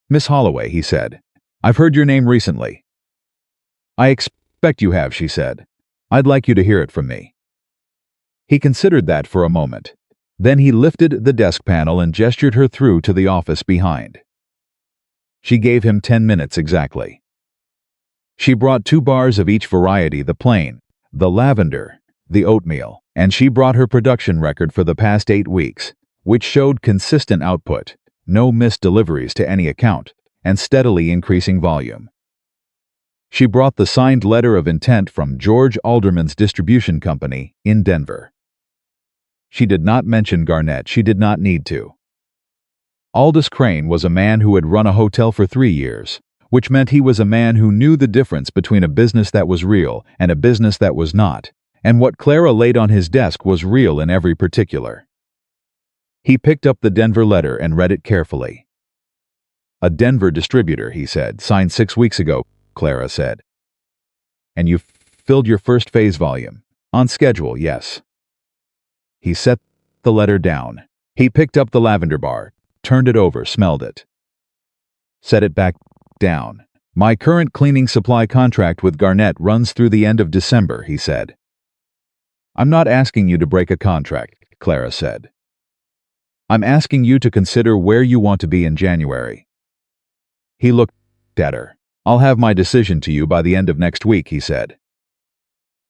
"Miss Holloway," he said, "I've heard your name recently." "I expect you have," she said. "I'd like you to hear it from me." He considered that for a moment. Then he lifted the desk panel and gestured her through to the office behind. She gave him 10 minutes exactly. She brought 2 bars of each variety, the plain, the lavender, the oatmeal, and she brought her production record for the past 8 weeks, which showed consistent output, no missed deliveries to any account, and steadily increasing volume. She brought the signed letter of intent from George Alderman's distribution company in Denver. She did not mention Garnett. She did not need to. Aldous Crane was a man who had run a hotel for 3 years, which meant he was a man who knew the difference between a business that was real and a business that was not, and what Clara laid on his desk was real in every particular. He picked up the Denver letter and read it carefully. "A Denver distributor," he said. "Signed 6 weeks ago," Clara said. "And you filled your first phase volume. On schedule, yes." He set the letter down. He picked up the lavender bar, turned it over, smelled it. Set it back down. "My current cleaning supply contract with Garnett runs through the end of December," he said. "I'm not asking you to break a contract," Clara said. "I'm asking you to consider where you want to be in January." He looked at her. "I'll have my decision to you by the end of next week," he said.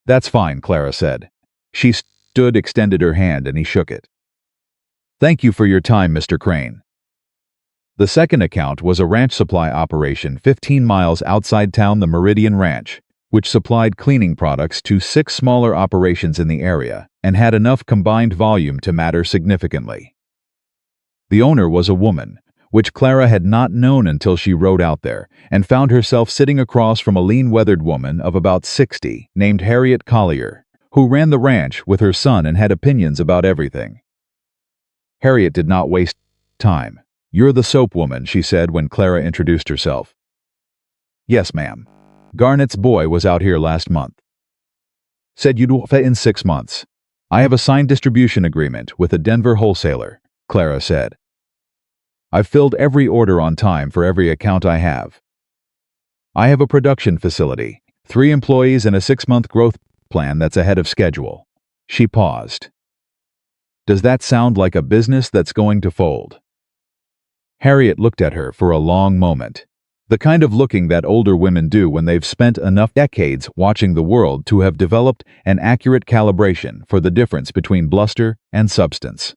"That's fine," Clara said. She stood, extended her hand, and he shook it. "Thank you for your time, Mr. Crane." The second account was a ranch supply operation 15 miles outside town, the Meridian Ranch, which supplied cleaning products to 6 smaller operations in the area and had enough combined volume to matter significantly. The owner was a woman, which Clara had not known until she rode out there and found herself sitting across from a lean, weathered woman of about 60 named Harriet Collier, who ran the ranch with her son and had opinions about everything. Harriet did not waste time. "You're the soap woman," she said when Clara introduced herself. "Yes, ma'am. Garnett's boy was out here last month. Said you'd fit in 6 months. I have a signed distribution agreement with a Denver wholesaler," Clara said. "I've filled every order on time for every account I have. I have a production facility, 3 employees, and a 6-month growth plan that's ahead of schedule." She paused. "Does that sound like a business that's going to fold?" Harriet looked at her for a long moment, the kind of looking that older women do when they've spent enough decades watching the world to have developed an accurate calibration for the difference between bluster and substance.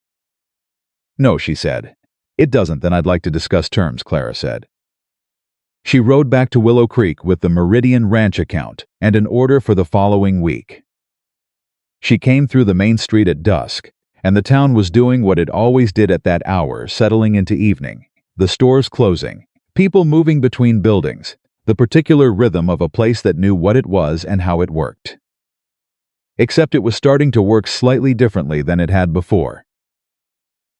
"No," she said. "It doesn't." "Then I'd like to discuss terms," Clara said. She rode back to Willow Creek with the Meridian Ranch account and an order for the following week. She came through the main street at dusk, and the town was doing what it always did at that hour, settling into evening, the stores closing, people moving between buildings, the particular rhythm of a place that knew what it was and how it worked. Except it was starting to work slightly differently than it had before.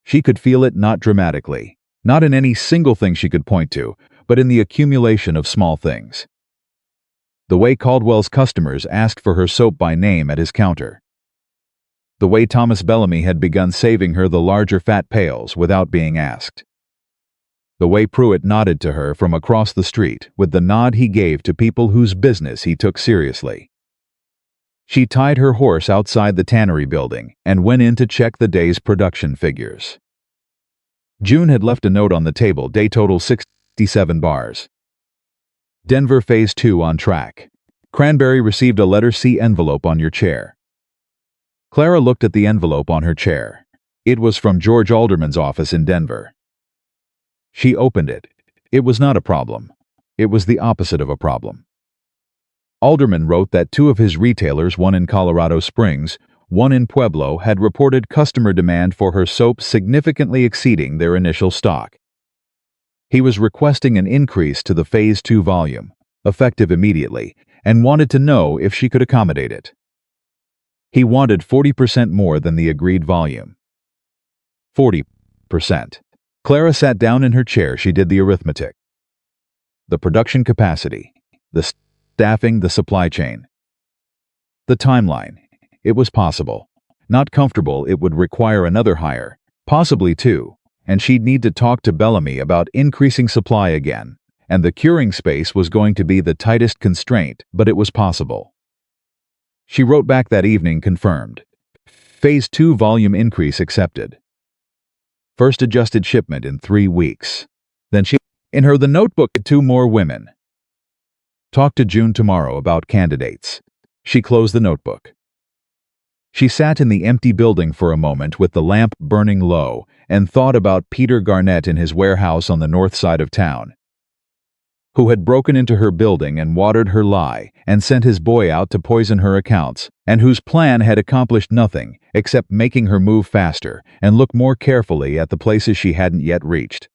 She could feel it, not dramatically, not in any single thing she could point to, but in the accumulation of small things. The way Caldwell's customers asked for her soap by name at his counter. The way Thomas Bellamy had begun saving her the larger fat pails without being asked. The way Pruitt nodded to her from across the street with the nod he gave to people whose business he took seriously. She tied her horse outside the tannery building and went in to check the day's production figures. June had left a note on the table. Day total 67 bars. Denver Phase 2 on track. Cranberry received a letter C envelope on your chair. Clara looked at the envelope on her chair. It was from George Alderman's office in Denver. She opened it. It was not a problem. It was the opposite of a problem. Alderman wrote that two of his retailers, one in Colorado Springs, one in Pueblo, had reported customer demand for her soap significantly exceeding their initial stock. He was requesting an increase to the Phase 2 volume, effective immediately, and wanted to know if she could accommodate it. He wanted 40% more than the agreed volume. 40%. Clara sat down in her chair. She did the arithmetic. The production capacity, the staffing, the supply chain. The timeline. It was possible. Not comfortable, it would require another hire, possibly two, and she'd need to talk to Bellamy about increasing supply again, and the curing space was going to be the tightest constraint, but it was possible. She wrote back that evening, confirmed. Phase 2 volume increase accepted. First adjusted shipment in 3 weeks. Then she, in the notebook, two more women. Talk to June tomorrow about candidates. She closed the notebook. She sat in the empty building for a moment with the lamp burning low and thought about Peter Garnett in his warehouse on the north side of town, who had broken into her building and watered her lie and sent his boy out to poison her accounts, and whose plan had accomplished nothing except making her move faster and look more carefully at the places she hadn't yet reached.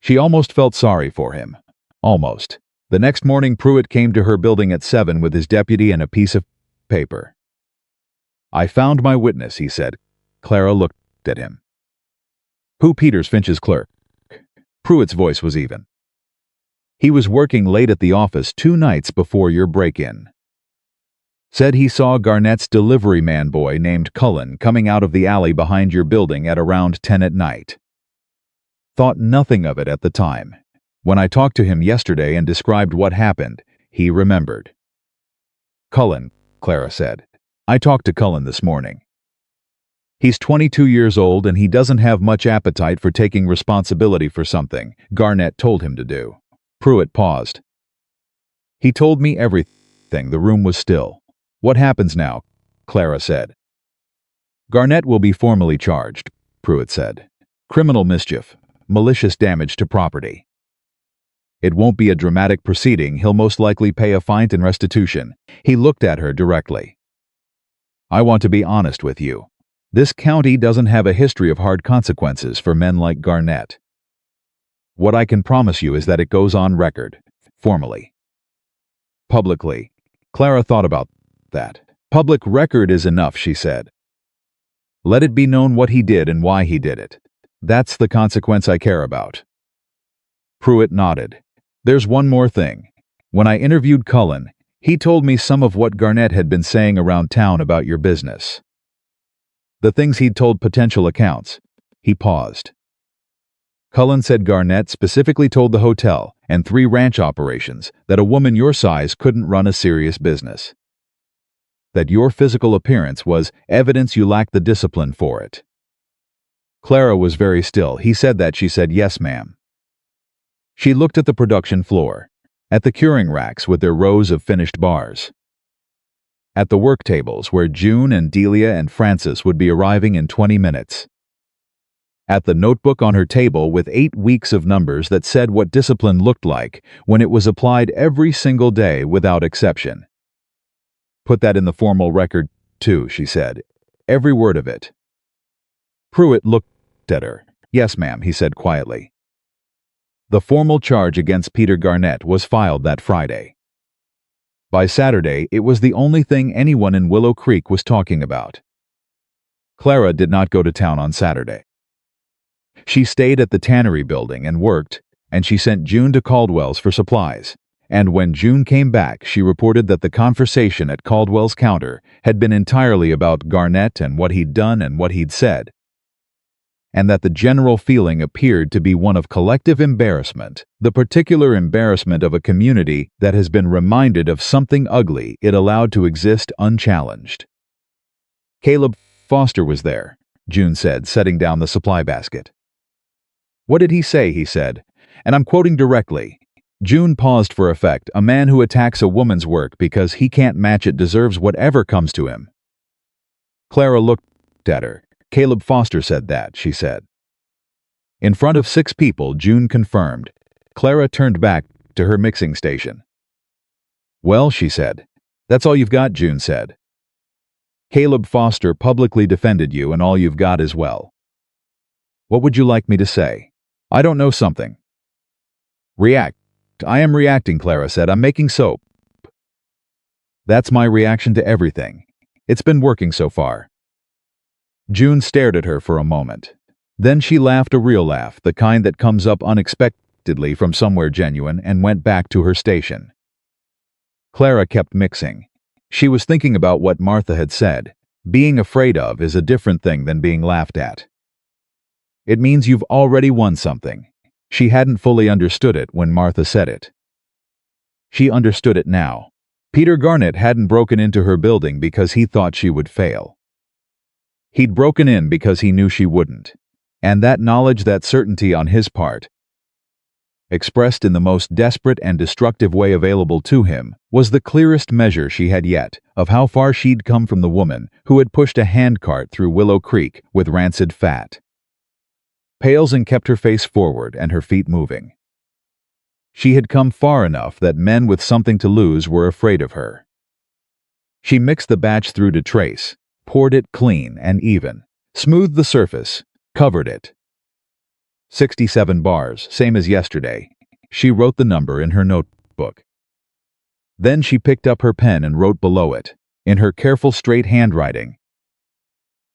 She almost felt sorry for him. Almost. The next morning, Pruitt came to her building at 7 with his deputy and a piece of paper. I found my witness, he said. Clara looked at him. Who? Peters, Finch's clerk. Pruitt's voice was even. He was working late at the office 2 nights before your break-in. Said he saw Garnett's delivery man boy named Cullen coming out of the alley behind your building at around 10 at night. Thought nothing of it at the time. When I talked to him yesterday and described what happened, he remembered. Cullen, Clara said. I talked to Cullen this morning. He's 22 years old and he doesn't have much appetite for taking responsibility for something Garnett told him to do. Pruitt paused. He told me everything. The room was still. What happens now? Clara said. Garnett will be formally charged, Pruitt said. Criminal mischief, malicious damage to property. It won't be a dramatic proceeding. He'll most likely pay a fine and restitution. He looked at her directly. I want to be honest with you. This county doesn't have a history of hard consequences for men like Garnett. What I can promise you is that it goes on record, formally. Publicly. Clara thought about that. Public record is enough, she said. Let it be known what he did and why he did it. That's the consequence I care about. Pruitt nodded. There's one more thing. When I interviewed Cullen, he told me some of what Garnett had been saying around town about your business. The things he'd told potential accounts. He paused. Cullen said Garnett specifically told the hotel and 3 ranch operations that a woman your size couldn't run a serious business. That your physical appearance was evidence you lacked the discipline for it. Clara was very still. He said that. She said, yes, ma'am. She looked at the production floor, at the curing racks with their rows of finished bars, at the work tables where June and Delia and Francis would be arriving in 20 minutes, at the notebook on her table with 8 weeks of numbers that said what discipline looked like when it was applied every single day without exception. Put that in the formal record, too, she said. Every word of it. Pruitt looked at her. Yes, ma'am, he said quietly. The formal charge against Peter Garnett was filed that Friday. By Saturday, it was the only thing anyone in Willow Creek was talking about. Clara did not go to town on Saturday. She stayed at the tannery building and worked, and she sent June to Caldwell's for supplies. And when June came back, she reported that the conversation at Caldwell's counter had been entirely about Garnett and what he'd done and what he'd said, and that the general feeling appeared to be one of collective embarrassment, the particular embarrassment of a community that has been reminded of something ugly it allowed to exist unchallenged. Caleb Foster was there, June said, setting down the supply basket. What did he say? He said, and I'm quoting directly. June paused for effect. A man who attacks a woman's work because he can't match it deserves whatever comes to him. Clara looked at her. Caleb Foster said that, she said. In front of 6 people, June confirmed. Clara turned back to her mixing station. Well, she said. That's all you've got, June said. Caleb Foster publicly defended you, and all you've got as well. What would you like me to say? I don't know something. React. I am reacting, Clara said. I'm making soap. That's my reaction to everything. It's been working so far. June stared at her for a moment. Then she laughed a real laugh, the kind that comes up unexpectedly from somewhere genuine, and went back to her station. Clara kept mixing. She was thinking about what Martha had said. Being afraid of is a different thing than being laughed at. It means you've already won something. She hadn't fully understood it when Martha said it. She understood it now. Peter Garnett hadn't broken into her building because he thought she would fail. He'd broken in because he knew she wouldn't. And that knowledge, that certainty on his part, expressed in the most desperate and destructive way available to him, was the clearest measure she had yet of how far she'd come from the woman who had pushed a handcart through Willow Creek with rancid fat. Pails and kept her face forward and her feet moving. She had come far enough that men with something to lose were afraid of her. She mixed the batch through to trace, poured it clean and even, smoothed the surface, covered it. 67 bars, same as yesterday. She wrote the number in her notebook. Then she picked up her pen and wrote below it, in her careful straight handwriting.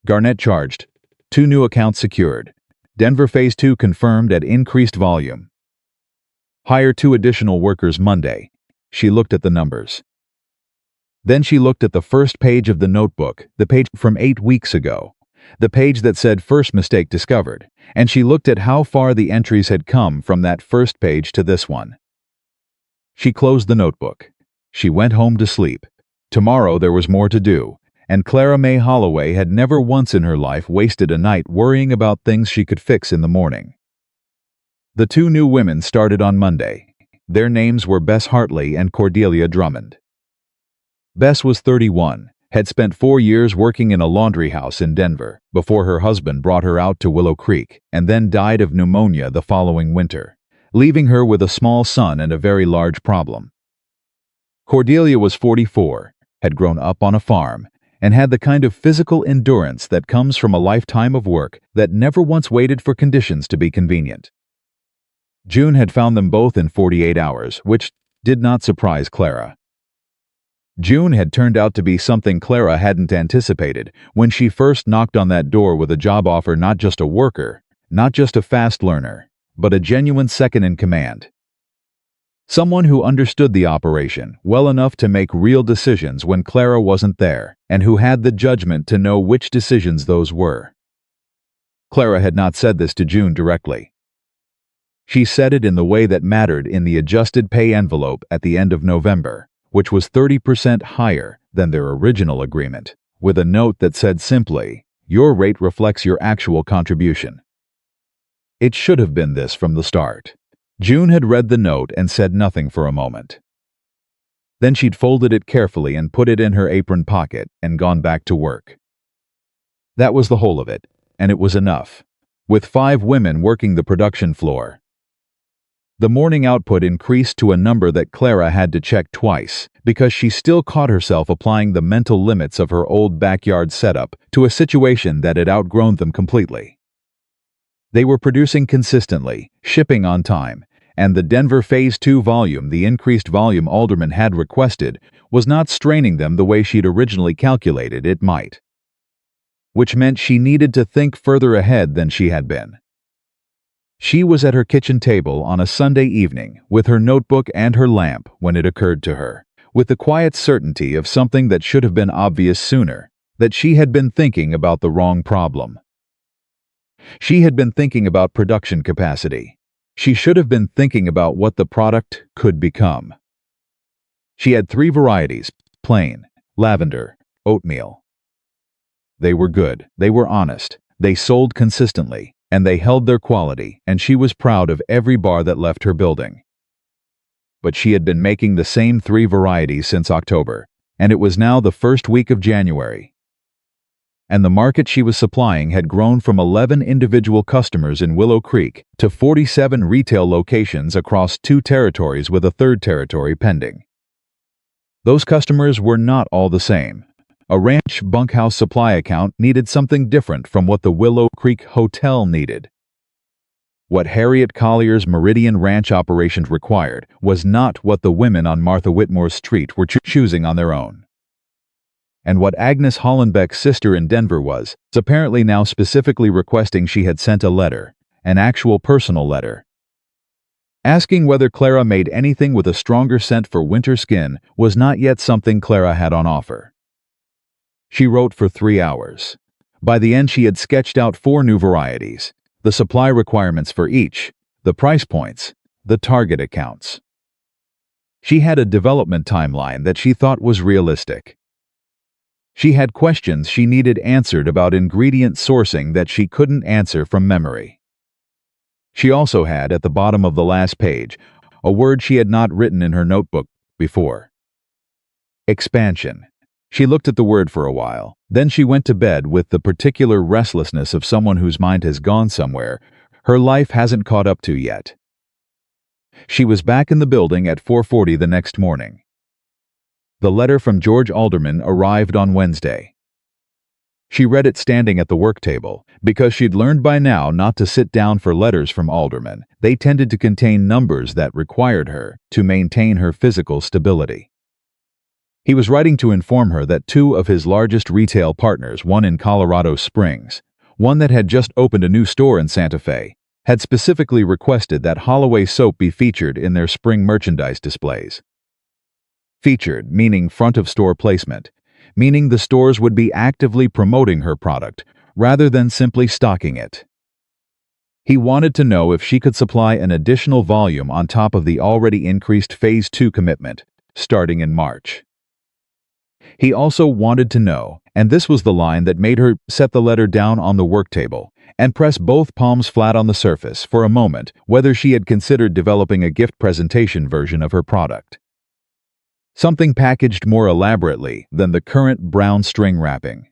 Garnett charged. 2 new accounts secured. Denver Phase 2 confirmed at increased volume. Hire 2 additional workers Monday. She looked at the numbers. Then she looked at the first page of the notebook, the page from 8 weeks ago, the page that said first mistake discovered, and she looked at how far the entries had come from that first page to this one. She closed the notebook. She went home to sleep. Tomorrow there was more to do, and Clara Mae Holloway had never once in her life wasted a night worrying about things she could fix in the morning. The 2 new women started on Monday. Their names were Bess Hartley and Cordelia Drummond. Bess was 31, had spent 4 years working in a laundry house in Denver before her husband brought her out to Willow Creek and then died of pneumonia the following winter, leaving her with a small son and a very large problem. Cordelia was 44, had grown up on a farm, and had the kind of physical endurance that comes from a lifetime of work that never once waited for conditions to be convenient. June had found them both in 48 hours, which did not surprise Clara. June had turned out to be something Clara hadn't anticipated when she first knocked on that door with a job offer, not just a worker, not just a fast learner, but a genuine second in command. Someone who understood the operation well enough to make real decisions when Clara wasn't there, and who had the judgment to know which decisions those were. Clara had not said this to June directly. She said it in the way that mattered in the adjusted pay envelope at the end of November, which was 30% higher than their original agreement, with a note that said simply, "Your rate reflects your actual contribution." It should have been this from the start. June had read the note and said nothing for a moment. Then she'd folded it carefully and put it in her apron pocket and gone back to work. That was the whole of it, and it was enough, with 5 women working the production floor. The morning output increased to a number that Clara had to check twice because she still caught herself applying the mental limits of her old backyard setup to a situation that had outgrown them completely. They were producing consistently, shipping on time, and the Denver Phase 2 volume, the increased volume Alderman had requested, was not straining them the way she'd originally calculated it might. Which meant she needed to think further ahead than she had been. She was at her kitchen table on a Sunday evening with her notebook and her lamp when it occurred to her, with the quiet certainty of something that should have been obvious sooner, that she had been thinking about the wrong problem. She had been thinking about production capacity. She should have been thinking about what the product could become. She had 3 varieties: plain, lavender, oatmeal. They were good, they were honest, they sold consistently, and they held their quality, and she was proud of every bar that left her building. But she had been making the same 3 varieties since October, and it was now the first week of January. and the market she was supplying had grown from 11 individual customers in Willow Creek to 47 retail locations across 2 territories with a 3rd territory pending. Those customers were not all the same. A ranch bunkhouse supply account needed something different from what the Willow Creek Hotel needed. What Harriet Collier's Meridian Ranch operations required was not what the women on Martha Whitmore's street were choosing on their own. And what Agnes Hollenbeck's sister in Denver was apparently now specifically requesting she had sent a letter, an actual personal letter. Asking whether Clara made anything with a stronger scent for winter skin was not yet something Clara had on offer. She wrote for 3 hours. By the end she had sketched out 4 new varieties, the supply requirements for each, the price points, the target accounts. She had a development timeline that she thought was realistic. She had questions she needed answered about ingredient sourcing that she couldn't answer from memory. She also had, at the bottom of the last page, a word she had not written in her notebook before. Expansion. She looked at the word for a while. Then she went to bed with the particular restlessness of someone whose mind has gone somewhere her life hasn't caught up to yet. She was back in the building at 4:40 the next morning. The letter from George Alderman arrived on Wednesday. She read it standing at the work table, because she'd learned by now not to sit down for letters from Alderman. They tended to contain numbers that required her to maintain her physical stability. He was writing to inform her that 2 of his largest retail partners, one in Colorado Springs, one that had just opened a new store in Santa Fe, had specifically requested that Holloway soap be featured in their spring merchandise displays. Featured, meaning front-of-store placement, meaning the stores would be actively promoting her product rather than simply stocking it. He wanted to know if she could supply an additional volume on top of the already increased Phase 2 commitment, starting in March. He also wanted to know, and this was the line that made her set the letter down on the work table and press both palms flat on the surface for a moment, whether she had considered developing a gift presentation version of her product. Something packaged more elaborately than the current brown string wrapping.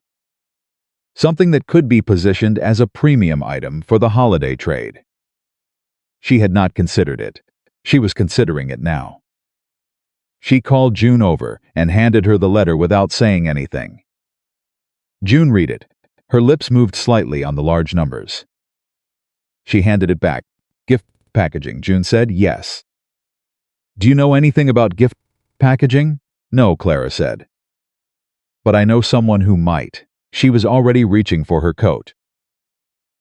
Something that could be positioned as a premium item for the holiday trade. She had not considered it. She was considering it now. She called June over and handed her the letter without saying anything. June read it. Her lips moved slightly on the large numbers. She handed it back. Gift packaging, June said. Yes. Do you know anything about gift packaging? No, Clara said. But I know someone who might. She was already reaching for her coat.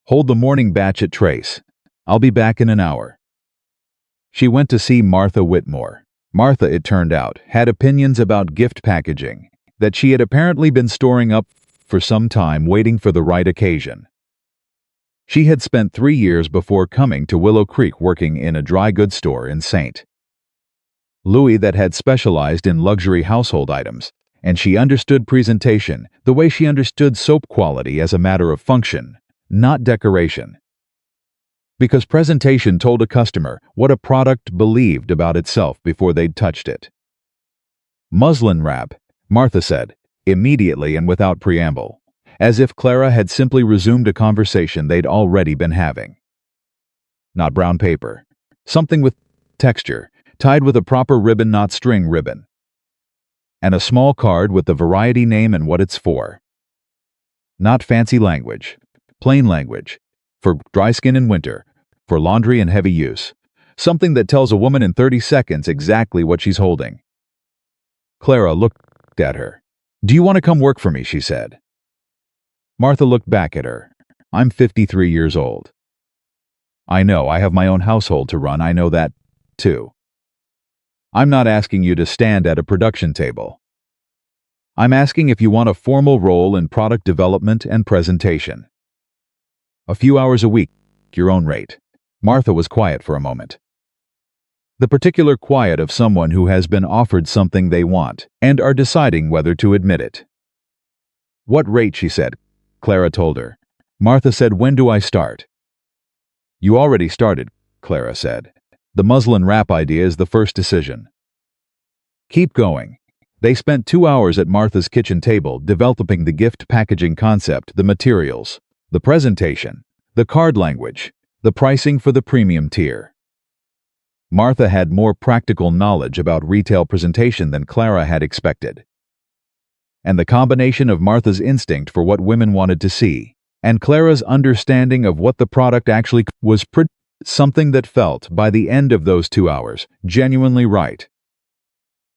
Hold the morning batch at Trace. I'll be back in an hour. She went to see Martha Whitmore. Martha, it turned out, had opinions about gift packaging that she had apparently been storing up for some time, waiting for the right occasion. She had spent 3 years before coming to Willow Creek working in a dry goods store in St. Louis that had specialized in luxury household items, and she understood presentation the way she understood soap quality as a matter of function, not decoration. Because presentation told a customer what a product believed about itself before they'd touched it. Muslin wrap, Martha said, immediately and without preamble, as if Clara had simply resumed a conversation they'd already been having. Not brown paper. Something with texture, tied with a proper ribbon, not string ribbon. And a small card with the variety name and what it's for. Not fancy language, plain language, for dry skin in winter, for laundry and heavy use. Something that tells a woman in 30 seconds exactly what she's holding. Clara looked at her. Do you want to come work for me, she said. Martha looked back at her. I'm 53 years old. I know, I have my own household to run, I know that, too. I'm not asking you to stand at a production table. I'm asking if you want a formal role in product development and presentation. A few hours a week, your own rate. Martha was quiet for a moment. The particular quiet of someone who has been offered something they want and are deciding whether to admit it. What rate, she said. Clara told her. Martha said, when do I start? You already started, Clara said. The muslin wrap idea is the first decision. Keep going. They spent 2 hours at Martha's kitchen table developing the gift packaging concept, the materials, the presentation, the card language, the pricing for the premium tier. Martha had more practical knowledge about retail presentation than Clara had expected. And the combination of Martha's instinct for what women wanted to see and Clara's understanding of what the product actually was something that felt, by the end of those 2 hours, genuinely right.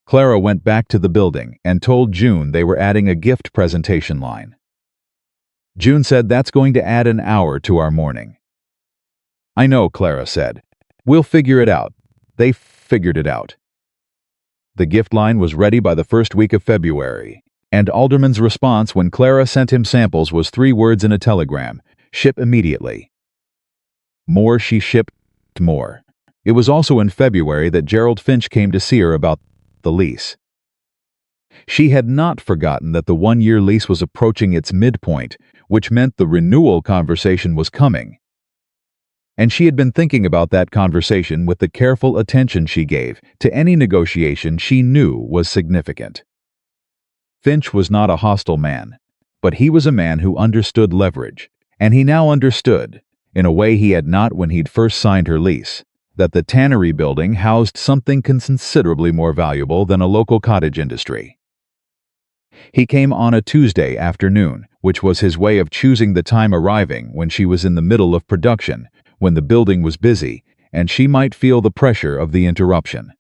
Clara went back to the building and told June they were adding a gift presentation line. June said, "That's going to add an hour to our morning." "I know," Clara said. "We'll figure it out." They figured it out. The gift line was ready by the first week of February, and Alderman's response when Clara sent him samples was 3 words in a telegram: "Ship immediately." More, she shipped more. It was also in February that Gerald Finch came to see her about the lease. She had not forgotten that the 1-year lease was approaching its midpoint, which meant the renewal conversation was coming. And she had been thinking about that conversation with the careful attention she gave to any negotiation she knew was significant. Finch was not a hostile man, but he was a man who understood leverage, and he now understood, in a way he had not when he'd first signed her lease, that the tannery building housed something considerably more valuable than a local cottage industry. He came on a Tuesday afternoon, which was his way of choosing the time, arriving when she was in the middle of production, when the building was busy, and she might feel the pressure of the interruption.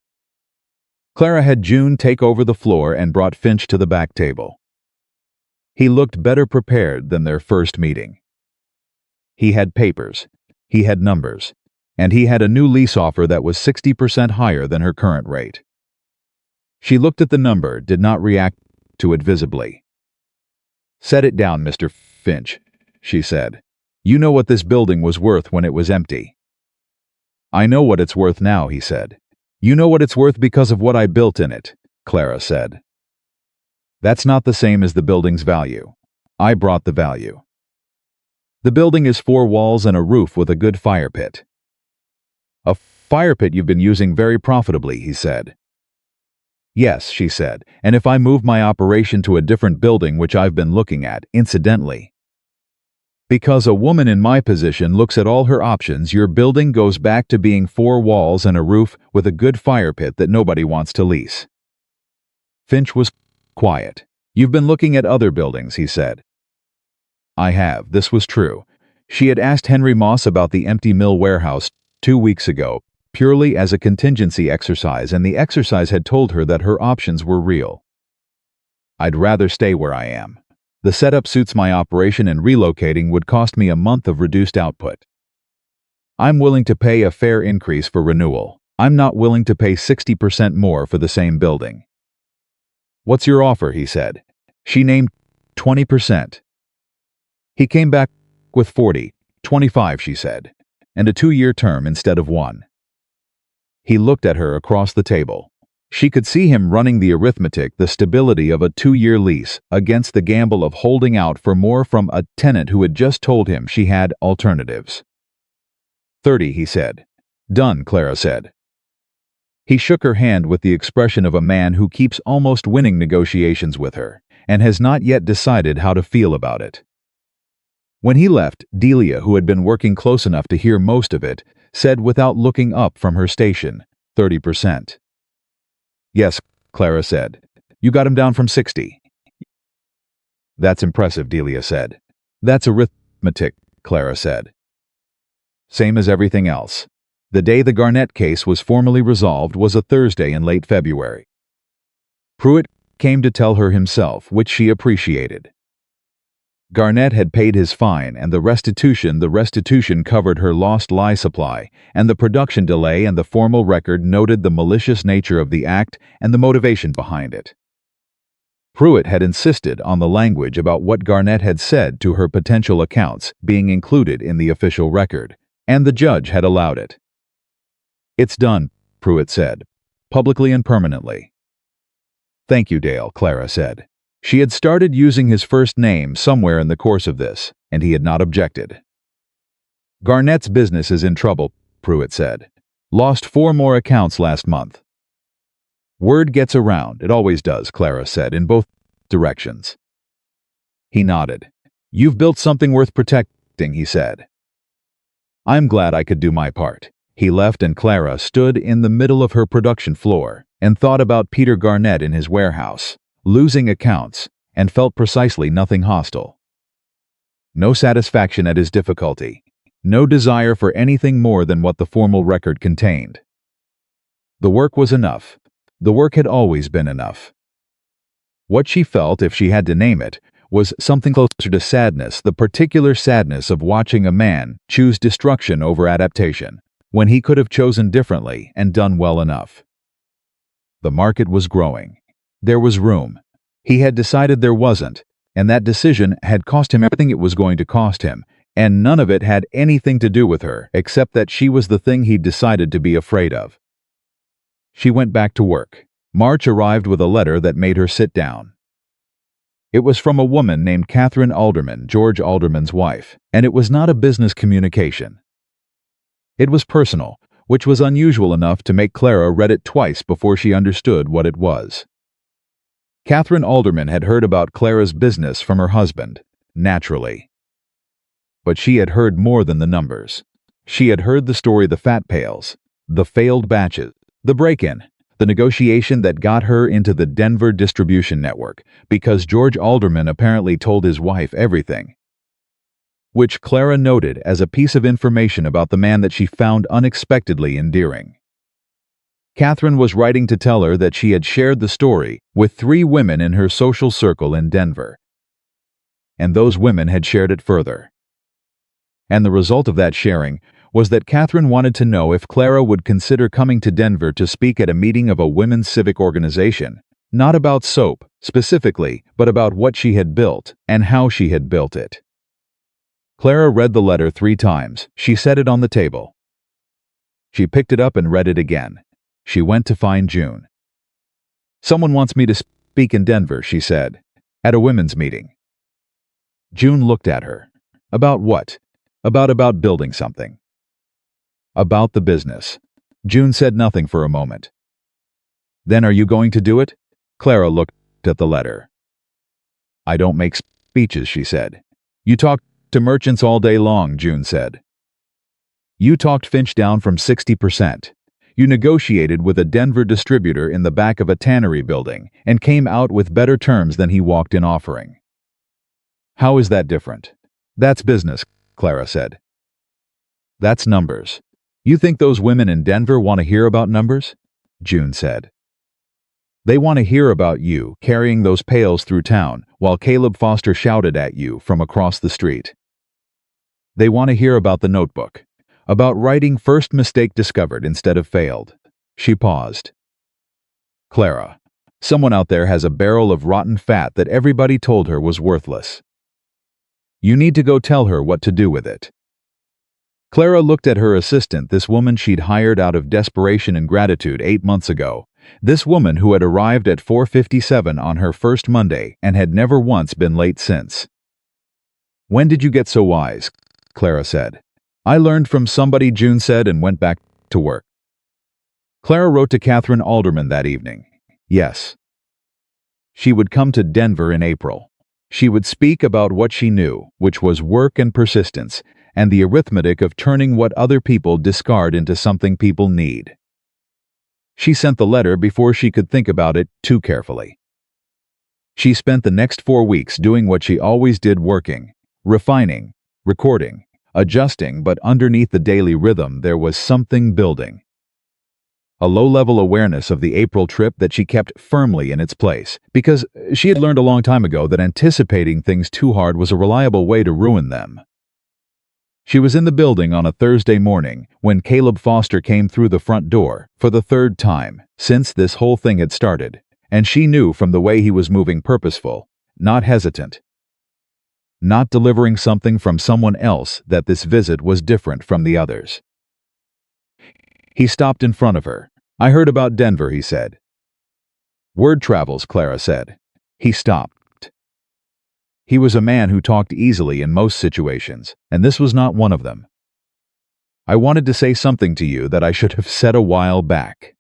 Clara had June take over the floor and brought Finch to the back table. He looked better prepared than their first meeting. He had papers, he had numbers, and he had a new lease offer that was 60% higher than her current rate. She looked at the number, did not react to it visibly. "Set it down, Mr. Finch," she said. "You know what this building was worth when it was empty." "I know what it's worth now," he said. "You know what it's worth because of what I built in it," Clara said. "That's not the same as the building's value. I brought the value. The building is 4 walls and a roof with a good fire pit." "A fire pit you've been using very profitably," he said. "Yes," she said, "and if I move my operation to a different building, which I've been looking at, incidentally. Because a woman in my position looks at all her options, your building goes back to being 4 walls and a roof with a good fire pit that nobody wants to lease." Finch was quiet. "You've been looking at other buildings," he said. "I have." This was true. She had asked Henry Moss about the empty mill warehouse 2 weeks ago, purely as a contingency exercise, and the exercise had told her that her options were real. "I'd rather stay where I am. The setup suits my operation, and relocating would cost me a month of reduced output. I'm willing to pay a fair increase for renewal. I'm not willing to pay 60% more for the same building." "What's your offer?" he said. She named 20%. He came back with 40, 25, she said, and a 2-year term instead of 1. He looked at her across the table. She could see him running the arithmetic, the stability of a 2-year lease, against the gamble of holding out for more from a tenant who had just told him she had alternatives. 30, he said. "Done," Clara said. He shook her hand with the expression of a man who keeps almost winning negotiations with her, and has not yet decided how to feel about it. When he left, Delia, who had been working close enough to hear most of it, said without looking up from her station, 30%. "Yes," Clara said. "You got him down from 60. "That's impressive," Delia said. "That's arithmetic," Clara said. Same as everything else. The day the Garnett case was formally resolved was a Thursday in late February. Pruitt came to tell her himself, which she appreciated. Garnett had paid his fine, and the restitution covered her lost lye supply, and the production delay, and the formal record noted the malicious nature of the act and the motivation behind it. Pruitt had insisted on the language about what Garnett had said to her potential accounts being included in the official record, and the judge had allowed it. "It's done," Pruitt said, "publicly and permanently." "Thank you, Dale," Clara said. She had started using his first name somewhere in the course of this, and he had not objected. "Garnett's business is in trouble," Pruitt said. "Lost 4 more accounts last month." Word gets around, it always does, Clara said, in both directions. He nodded. You've built something worth protecting, he said. I'm glad I could do my part. He left and Clara stood in the middle of her production floor and thought about Peter Garnett in his warehouse, losing accounts, and felt precisely nothing hostile. No satisfaction at his difficulty. No desire for anything more than what the formal record contained. The work was enough. The work had always been enough. What she felt, if she had to name it, was something closer to sadness, the particular sadness of watching a man choose destruction over adaptation, when he could have chosen differently and done well enough. The market was growing. There was room. He had decided there wasn't, and that decision had cost him everything it was going to cost him, and none of it had anything to do with her, except that she was the thing he'd decided to be afraid of. She went back to work. March arrived with a letter that made her sit down. It was from a woman named Catherine Alderman, George Alderman's wife, and it was not a business communication. It was personal, which was unusual enough to make Clara read it twice before she understood what it was. Catherine Alderman had heard about Clara's business from her husband, naturally. But she had heard more than the numbers. She had heard the story of the fat pails, the failed batches, the break-in, the negotiation that got her into the Denver distribution network, because George Alderman apparently told his wife everything, which Clara noted as a piece of information about the man that she found unexpectedly endearing. Catherine was writing to tell her that she had shared the story with 3 women in her social circle in Denver. And those women had shared it further. And the result of that sharing was that Catherine wanted to know if Clara would consider coming to Denver to speak at a meeting of a women's civic organization, not about soap, specifically, but about what she had built and how she had built it. Clara read the letter 3 times. She set it on the table. She picked it up and read it again. She went to find June. Someone wants me to speak in Denver, she said, at a women's meeting. June looked at her. About what? About building something. About the business. June said nothing for a moment. Then are you going to do it? Clara looked at the letter. I don't make speeches, she said. You talk to merchants all day long, June said. You talked Finch down from 60%. You negotiated with a Denver distributor in the back of a tannery building and came out with better terms than he walked in offering. How is that different? That's business, Clara said. That's numbers. You think those women in Denver want to hear about numbers? June said. They want to hear about you carrying those pails through town while Caleb Foster shouted at you from across the street. They want to hear about the notebook, about writing first mistake discovered instead of failed. She paused. Clara, someone out there has a barrel of rotten fat that everybody told her was worthless. You need to go tell her what to do with it. Clara looked at her assistant, this woman she'd hired out of desperation and gratitude 8 months ago, this woman who had arrived at 4:57 on her first Monday and had never once been late since. When did you get so wise? Clara said. I learned from somebody, June said, and went back to work. Clara wrote to Catherine Alderman that evening. Yes. She would come to Denver in April. She would speak about what she knew, which was work and persistence, and the arithmetic of turning what other people discard into something people need. She sent the letter before she could think about it too carefully. She spent the next 4 weeks doing what she always did, working, refining, recording, adjusting, but underneath the daily rhythm there was something building. A low-level awareness of the April trip that she kept firmly in its place, because she had learned a long time ago that anticipating things too hard was a reliable way to ruin them. She was in the building on a Thursday morning when Caleb Foster came through the front door for the 3rd time since this whole thing had started, and she knew from the way he was moving, purposeful, not hesitant, not delivering something from someone else, that this visit was different from the others. He stopped in front of her. I heard about Denver, he said. Word travels, Clara said. He stopped. He was a man who talked easily in most situations, and this was not one of them. I wanted to say something to you that I should have said a while back.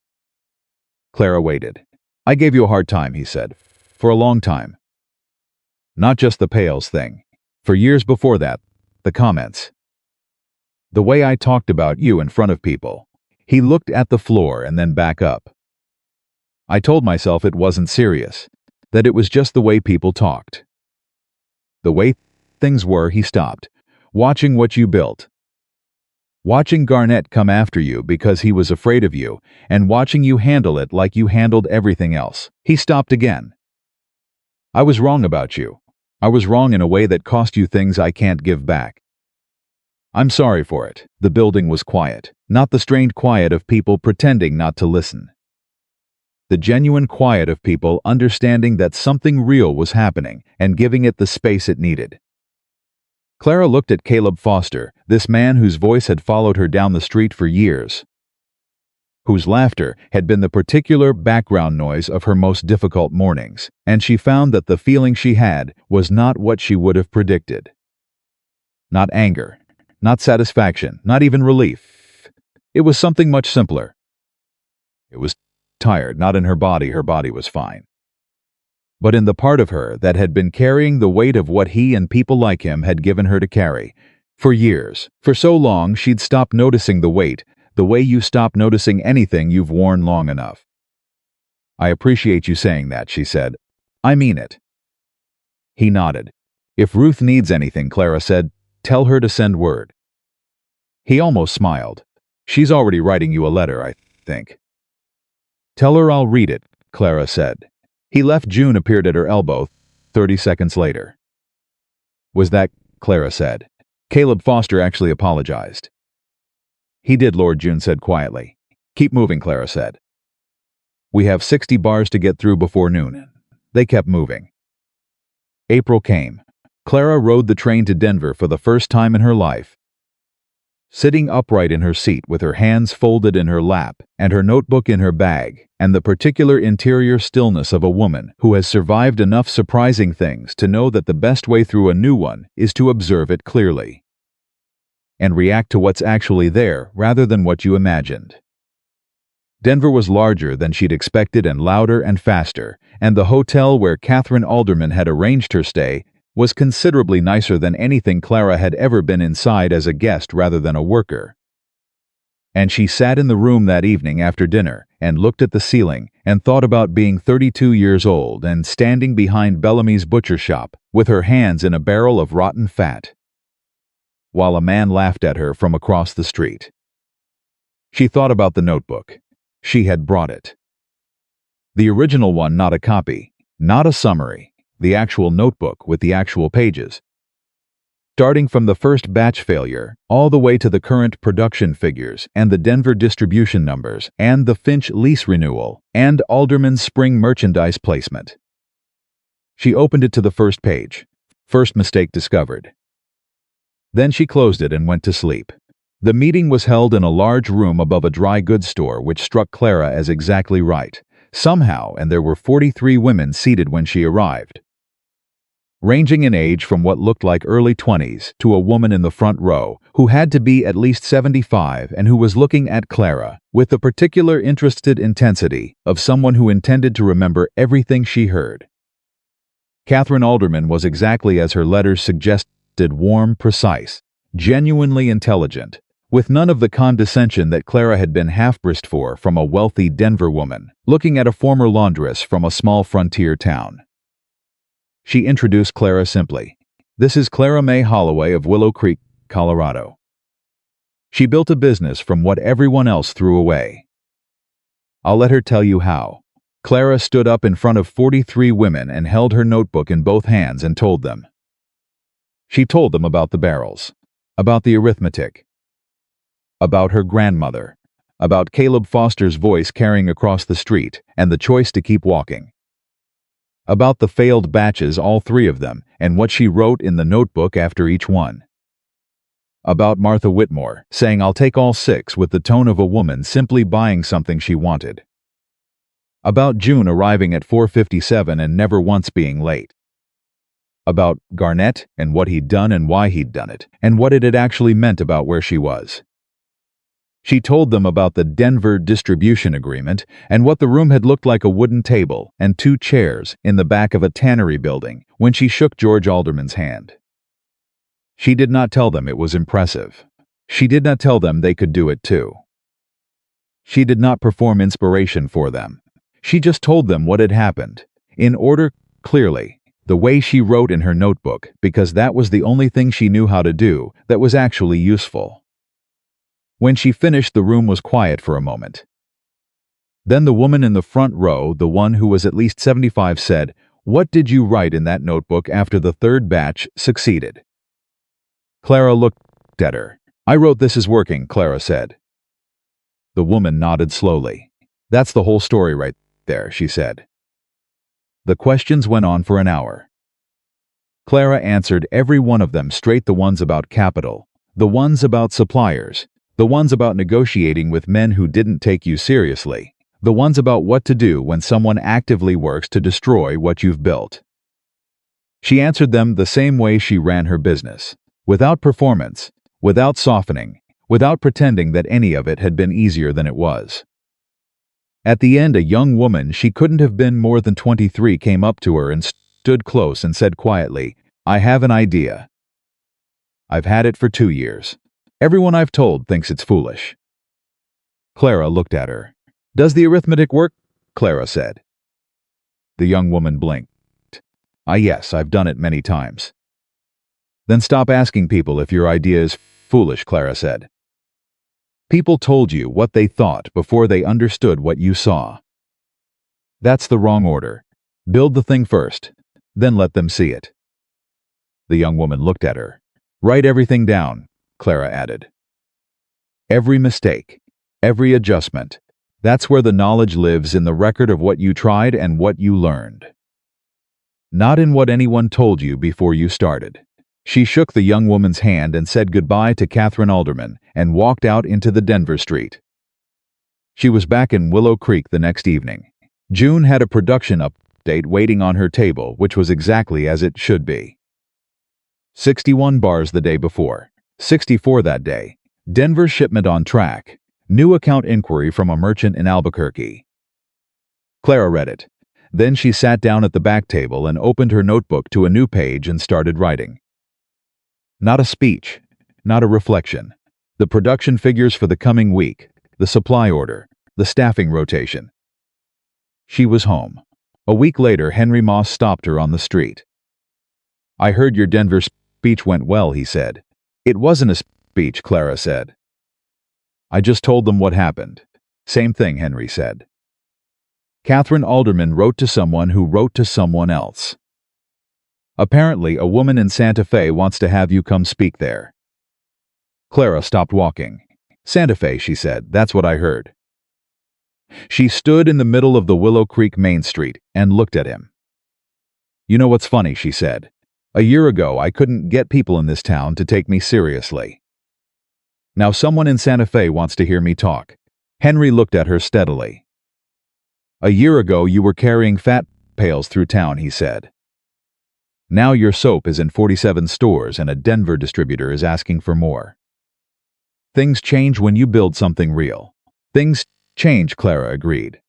Clara waited. I gave you a hard time, he said. For a long time. Not just the Pails thing. For years before that, the comments. The way I talked about you in front of people. He looked at the floor and then back up. I told myself it wasn't serious, that it was just the way people talked. The way things were, he stopped, watching what you built. Watching Garnett come after you because he was afraid of you, and watching you handle it like you handled everything else. He stopped again. I was wrong about you. I was wrong in a way that cost you things I can't give back. I'm sorry for it. The building was quiet, not the strained quiet of people pretending not to listen. The genuine quiet of people understanding that something real was happening and giving it the space it needed. Clara looked at Caleb Foster, this man whose voice had followed her down the street for years, whose laughter had been the particular background noise of her most difficult mornings, and she found that the feeling she had was not what she would have predicted. Not anger, not satisfaction, not even relief. It was something much simpler. It was tired, not in her body was fine, but in the part of her that had been carrying the weight of what he and people like him had given her to carry. For years, for so long she'd stopped noticing the weight, the way you stop noticing anything you've worn long enough. I appreciate you saying that, she said. I mean it. He nodded. If Ruth needs anything, Clara said, tell her to send word. He almost smiled. She's already writing you a letter, I think. Tell her I'll read it, Clara said. He left. June appeared at her elbow 30 seconds later. Was that, Clara said. Caleb Foster actually apologized. He did, Lord, June said quietly. Keep moving, Clara said. We have 60 bars to get through before noon. They kept moving. April came. Clara rode the train to Denver for the first time in her life. Sitting upright in her seat with her hands folded in her lap and her notebook in her bag, and the particular interior stillness of a woman who has survived enough surprising things to know that the best way through a new one is to observe it clearly and react to what's actually there rather than what you imagined. Denver was larger than she'd expected and louder and faster, and the hotel where Catherine Alderman had arranged her stay was considerably nicer than anything Clara had ever been inside as a guest rather than a worker. And she sat in the room that evening after dinner and looked at the ceiling and thought about being 32 years old and standing behind Bellamy's butcher shop with her hands in a barrel of rotten fat, while a man laughed at her from across the street. She thought about the notebook. She had brought it. The original one, not a copy, not a summary, the actual notebook with the actual pages. Starting from the first batch failure, all the way to the current production figures and the Denver distribution numbers and the Finch lease renewal and Alderman's spring merchandise placement. She opened it to the first page. First mistake discovered. Then she closed it and went to sleep. The meeting was held in a large room above a dry goods store, which struck Clara as exactly right, somehow, and there were 43 women seated when she arrived, ranging in age from what looked like early 20s to a woman in the front row who had to be at least 75 and who was looking at Clara with the particular interested intensity of someone who intended to remember everything she heard. Catherine Alderman was exactly as her letters suggested, warm, precise, genuinely intelligent, with none of the condescension that Clara had been half-braced for from a wealthy Denver woman looking at a former laundress from a small frontier town. She introduced Clara simply. This is Clara Mae Holloway of Willow Creek, Colorado. She built a business from what everyone else threw away. I'll let her tell you how. Clara stood up in front of 43 women and held her notebook in both hands and told them. She told them about the barrels, about the arithmetic, about her grandmother, about Caleb Foster's voice carrying across the street and the choice to keep walking, about the failed batches, all 3 of them, and what she wrote in the notebook after each one, about Martha Whitmore saying I'll take all 6 with the tone of a woman simply buying something she wanted, about June arriving at 4:57 and never once being late, about Garnett and what he'd done and why he'd done it, and what it had actually meant about where she was. She told them about the Denver distribution agreement and what the room had looked like: a wooden table and 2 chairs in the back of a tannery building when she shook George Alderman's hand. She did not tell them it was impressive. She did not tell them they could do it too. She did not perform inspiration for them. She just told them what had happened, in order, clearly, the way she wrote in her notebook, because that was the only thing she knew how to do that was actually useful. When she finished, the room was quiet for a moment. Then the woman in the front row, the one who was at least 75, said, "What did you write in that notebook after the 3rd batch succeeded?" Clara looked at her. "I wrote 'This is working,'" Clara said. The woman nodded slowly. "That's the whole story right there," she said. The questions went on for an hour. Clara answered every one of them straight: the ones about capital, the ones about suppliers, the ones about negotiating with men who didn't take you seriously, the ones about what to do when someone actively works to destroy what you've built. She answered them the same way she ran her business, without performance, without softening, without pretending that any of it had been easier than it was. At the end, a young woman, she couldn't have been more than 23, came up to her and stood close and said quietly, "I have an idea. I've had it for 2 years. Everyone I've told thinks it's foolish." Clara looked at her. "Does the arithmetic work?" Clara said. The young woman blinked. Yes, I've done it many times." "Then stop asking people if your idea is foolish," Clara said. "People told you what they thought before they understood what you saw. That's the wrong order. Build the thing first, then let them see it." The young woman looked at her. "Write everything down," Clara added. "Every mistake, every adjustment. That's where the knowledge lives, in the record of what you tried and what you learned. Not in what anyone told you before you started." She shook the young woman's hand and said goodbye to Catherine Alderman and walked out into the Denver street. She was back in Willow Creek the next evening. June had a production update waiting on her table, which was exactly as it should be. 61 bars the day before, 64 that day. Denver shipment on track. New account inquiry from a merchant in Albuquerque. Clara read it. Then she sat down at the back table and opened her notebook to a new page and started writing. Not a speech, not a reflection. The production figures for the coming week, the supply order, the staffing rotation. She was home. A week later, Henry Moss stopped her on the street. "I heard your Denver speech went well," he said. "It wasn't a speech," Clara said. "I just told them what happened." "Same thing," Henry said. Catherine Alderman wrote to someone who wrote to someone else. "Apparently, a woman in Santa Fe wants to have you come speak there." Clara stopped walking. "Santa Fe," she said. "That's what I heard." She stood in the middle of the Willow Creek Main Street and looked at him. "You know what's funny?" she said. "A year ago, I couldn't get people in this town to take me seriously. Now someone in Santa Fe wants to hear me talk." Henry looked at her steadily. "A year ago, you were carrying fat pails through town," he said. "Now your soap is in 47 stores and a Denver distributor is asking for more. Things change when you build something real." "Things change," Clara agreed.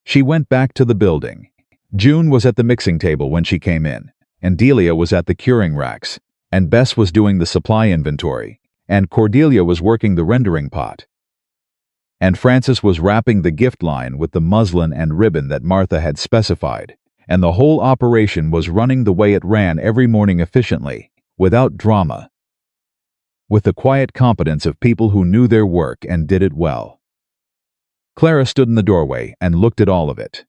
She went back to the building. June was at the mixing table when she came in, and Delia was at the curing racks, and Bess was doing the supply inventory, and Cordelia was working the rendering pot. And Frances was wrapping the gift line with the muslin and ribbon that Martha had specified, and the whole operation was running the way it ran every morning, efficiently, without drama, with the quiet competence of people who knew their work and did it well. Clara stood in the doorway and looked at all of it.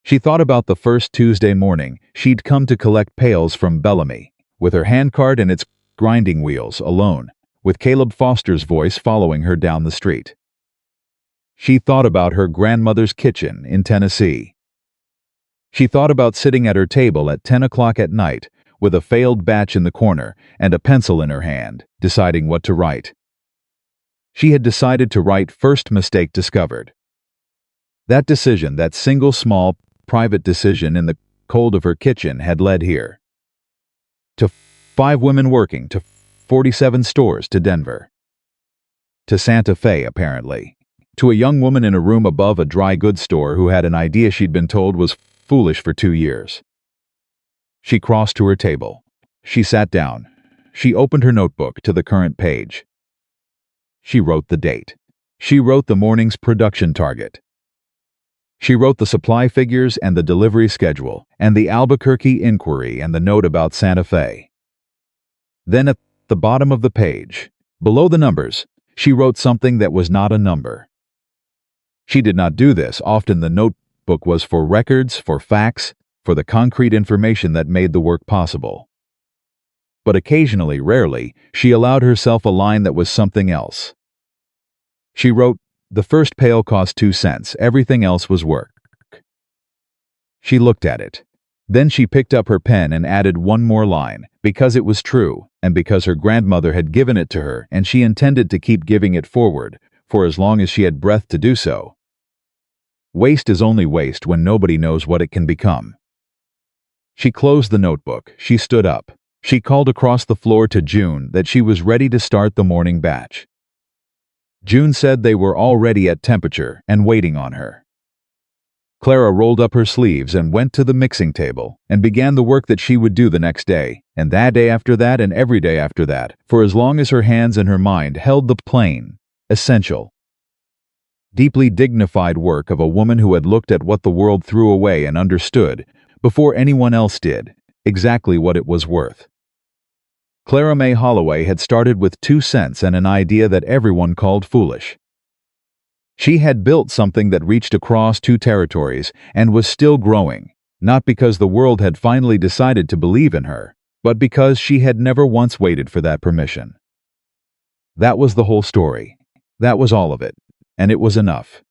She thought about the first Tuesday morning she'd come to collect pails from Bellamy, with her handcart and its grinding wheels, alone, with Caleb Foster's voice following her down the street. She thought about her grandmother's kitchen in Tennessee. She thought about sitting at her table at 10 o'clock at night with a failed batch in the corner and a pencil in her hand, deciding what to write. She had decided to write "First Mistake Discovered." That decision, that single small, private decision in the cold of her kitchen, had led here. To 5 women working, to 47 stores, to Denver. To Santa Fe, apparently. To a young woman in a room above a dry goods store who had an idea she'd been told was foolish for 2 years. She crossed to her table. She sat down. She opened her notebook to the current page. She wrote the date. She wrote the morning's production target. She wrote the supply figures and the delivery schedule, and the Albuquerque inquiry and the note about Santa Fe. Then at the bottom of the page, below the numbers, she wrote something that was not a number. She did not do this. Often the notebook was for records, for facts, for the concrete information that made the work possible. But occasionally, rarely, she allowed herself a line that was something else. She wrote, "The first pail cost 2 cents, everything else was work." She looked at it. Then she picked up her pen and added one more line, because it was true, and because her grandmother had given it to her and she intended to keep giving it forward, for as long as she had breath to do so. Waste is only waste when nobody knows what it can become. She closed the notebook. She stood up. She called across the floor to June that she was ready to start the morning batch. June said they were already at temperature and waiting on her. Clara rolled up her sleeves and went to the mixing table and began the work that she would do the next day, and that day after that, and every day after that, for as long as her hands and her mind held the plain, essential, deeply dignified work of a woman who had looked at what the world threw away and understood, before anyone else did, exactly what it was worth. Clara Mae Holloway had started with 2 cents and an idea that everyone called foolish. She had built something that reached across 2 territories and was still growing, not because the world had finally decided to believe in her, but because she had never once waited for that permission. That was the whole story. That was all of it, and it was enough.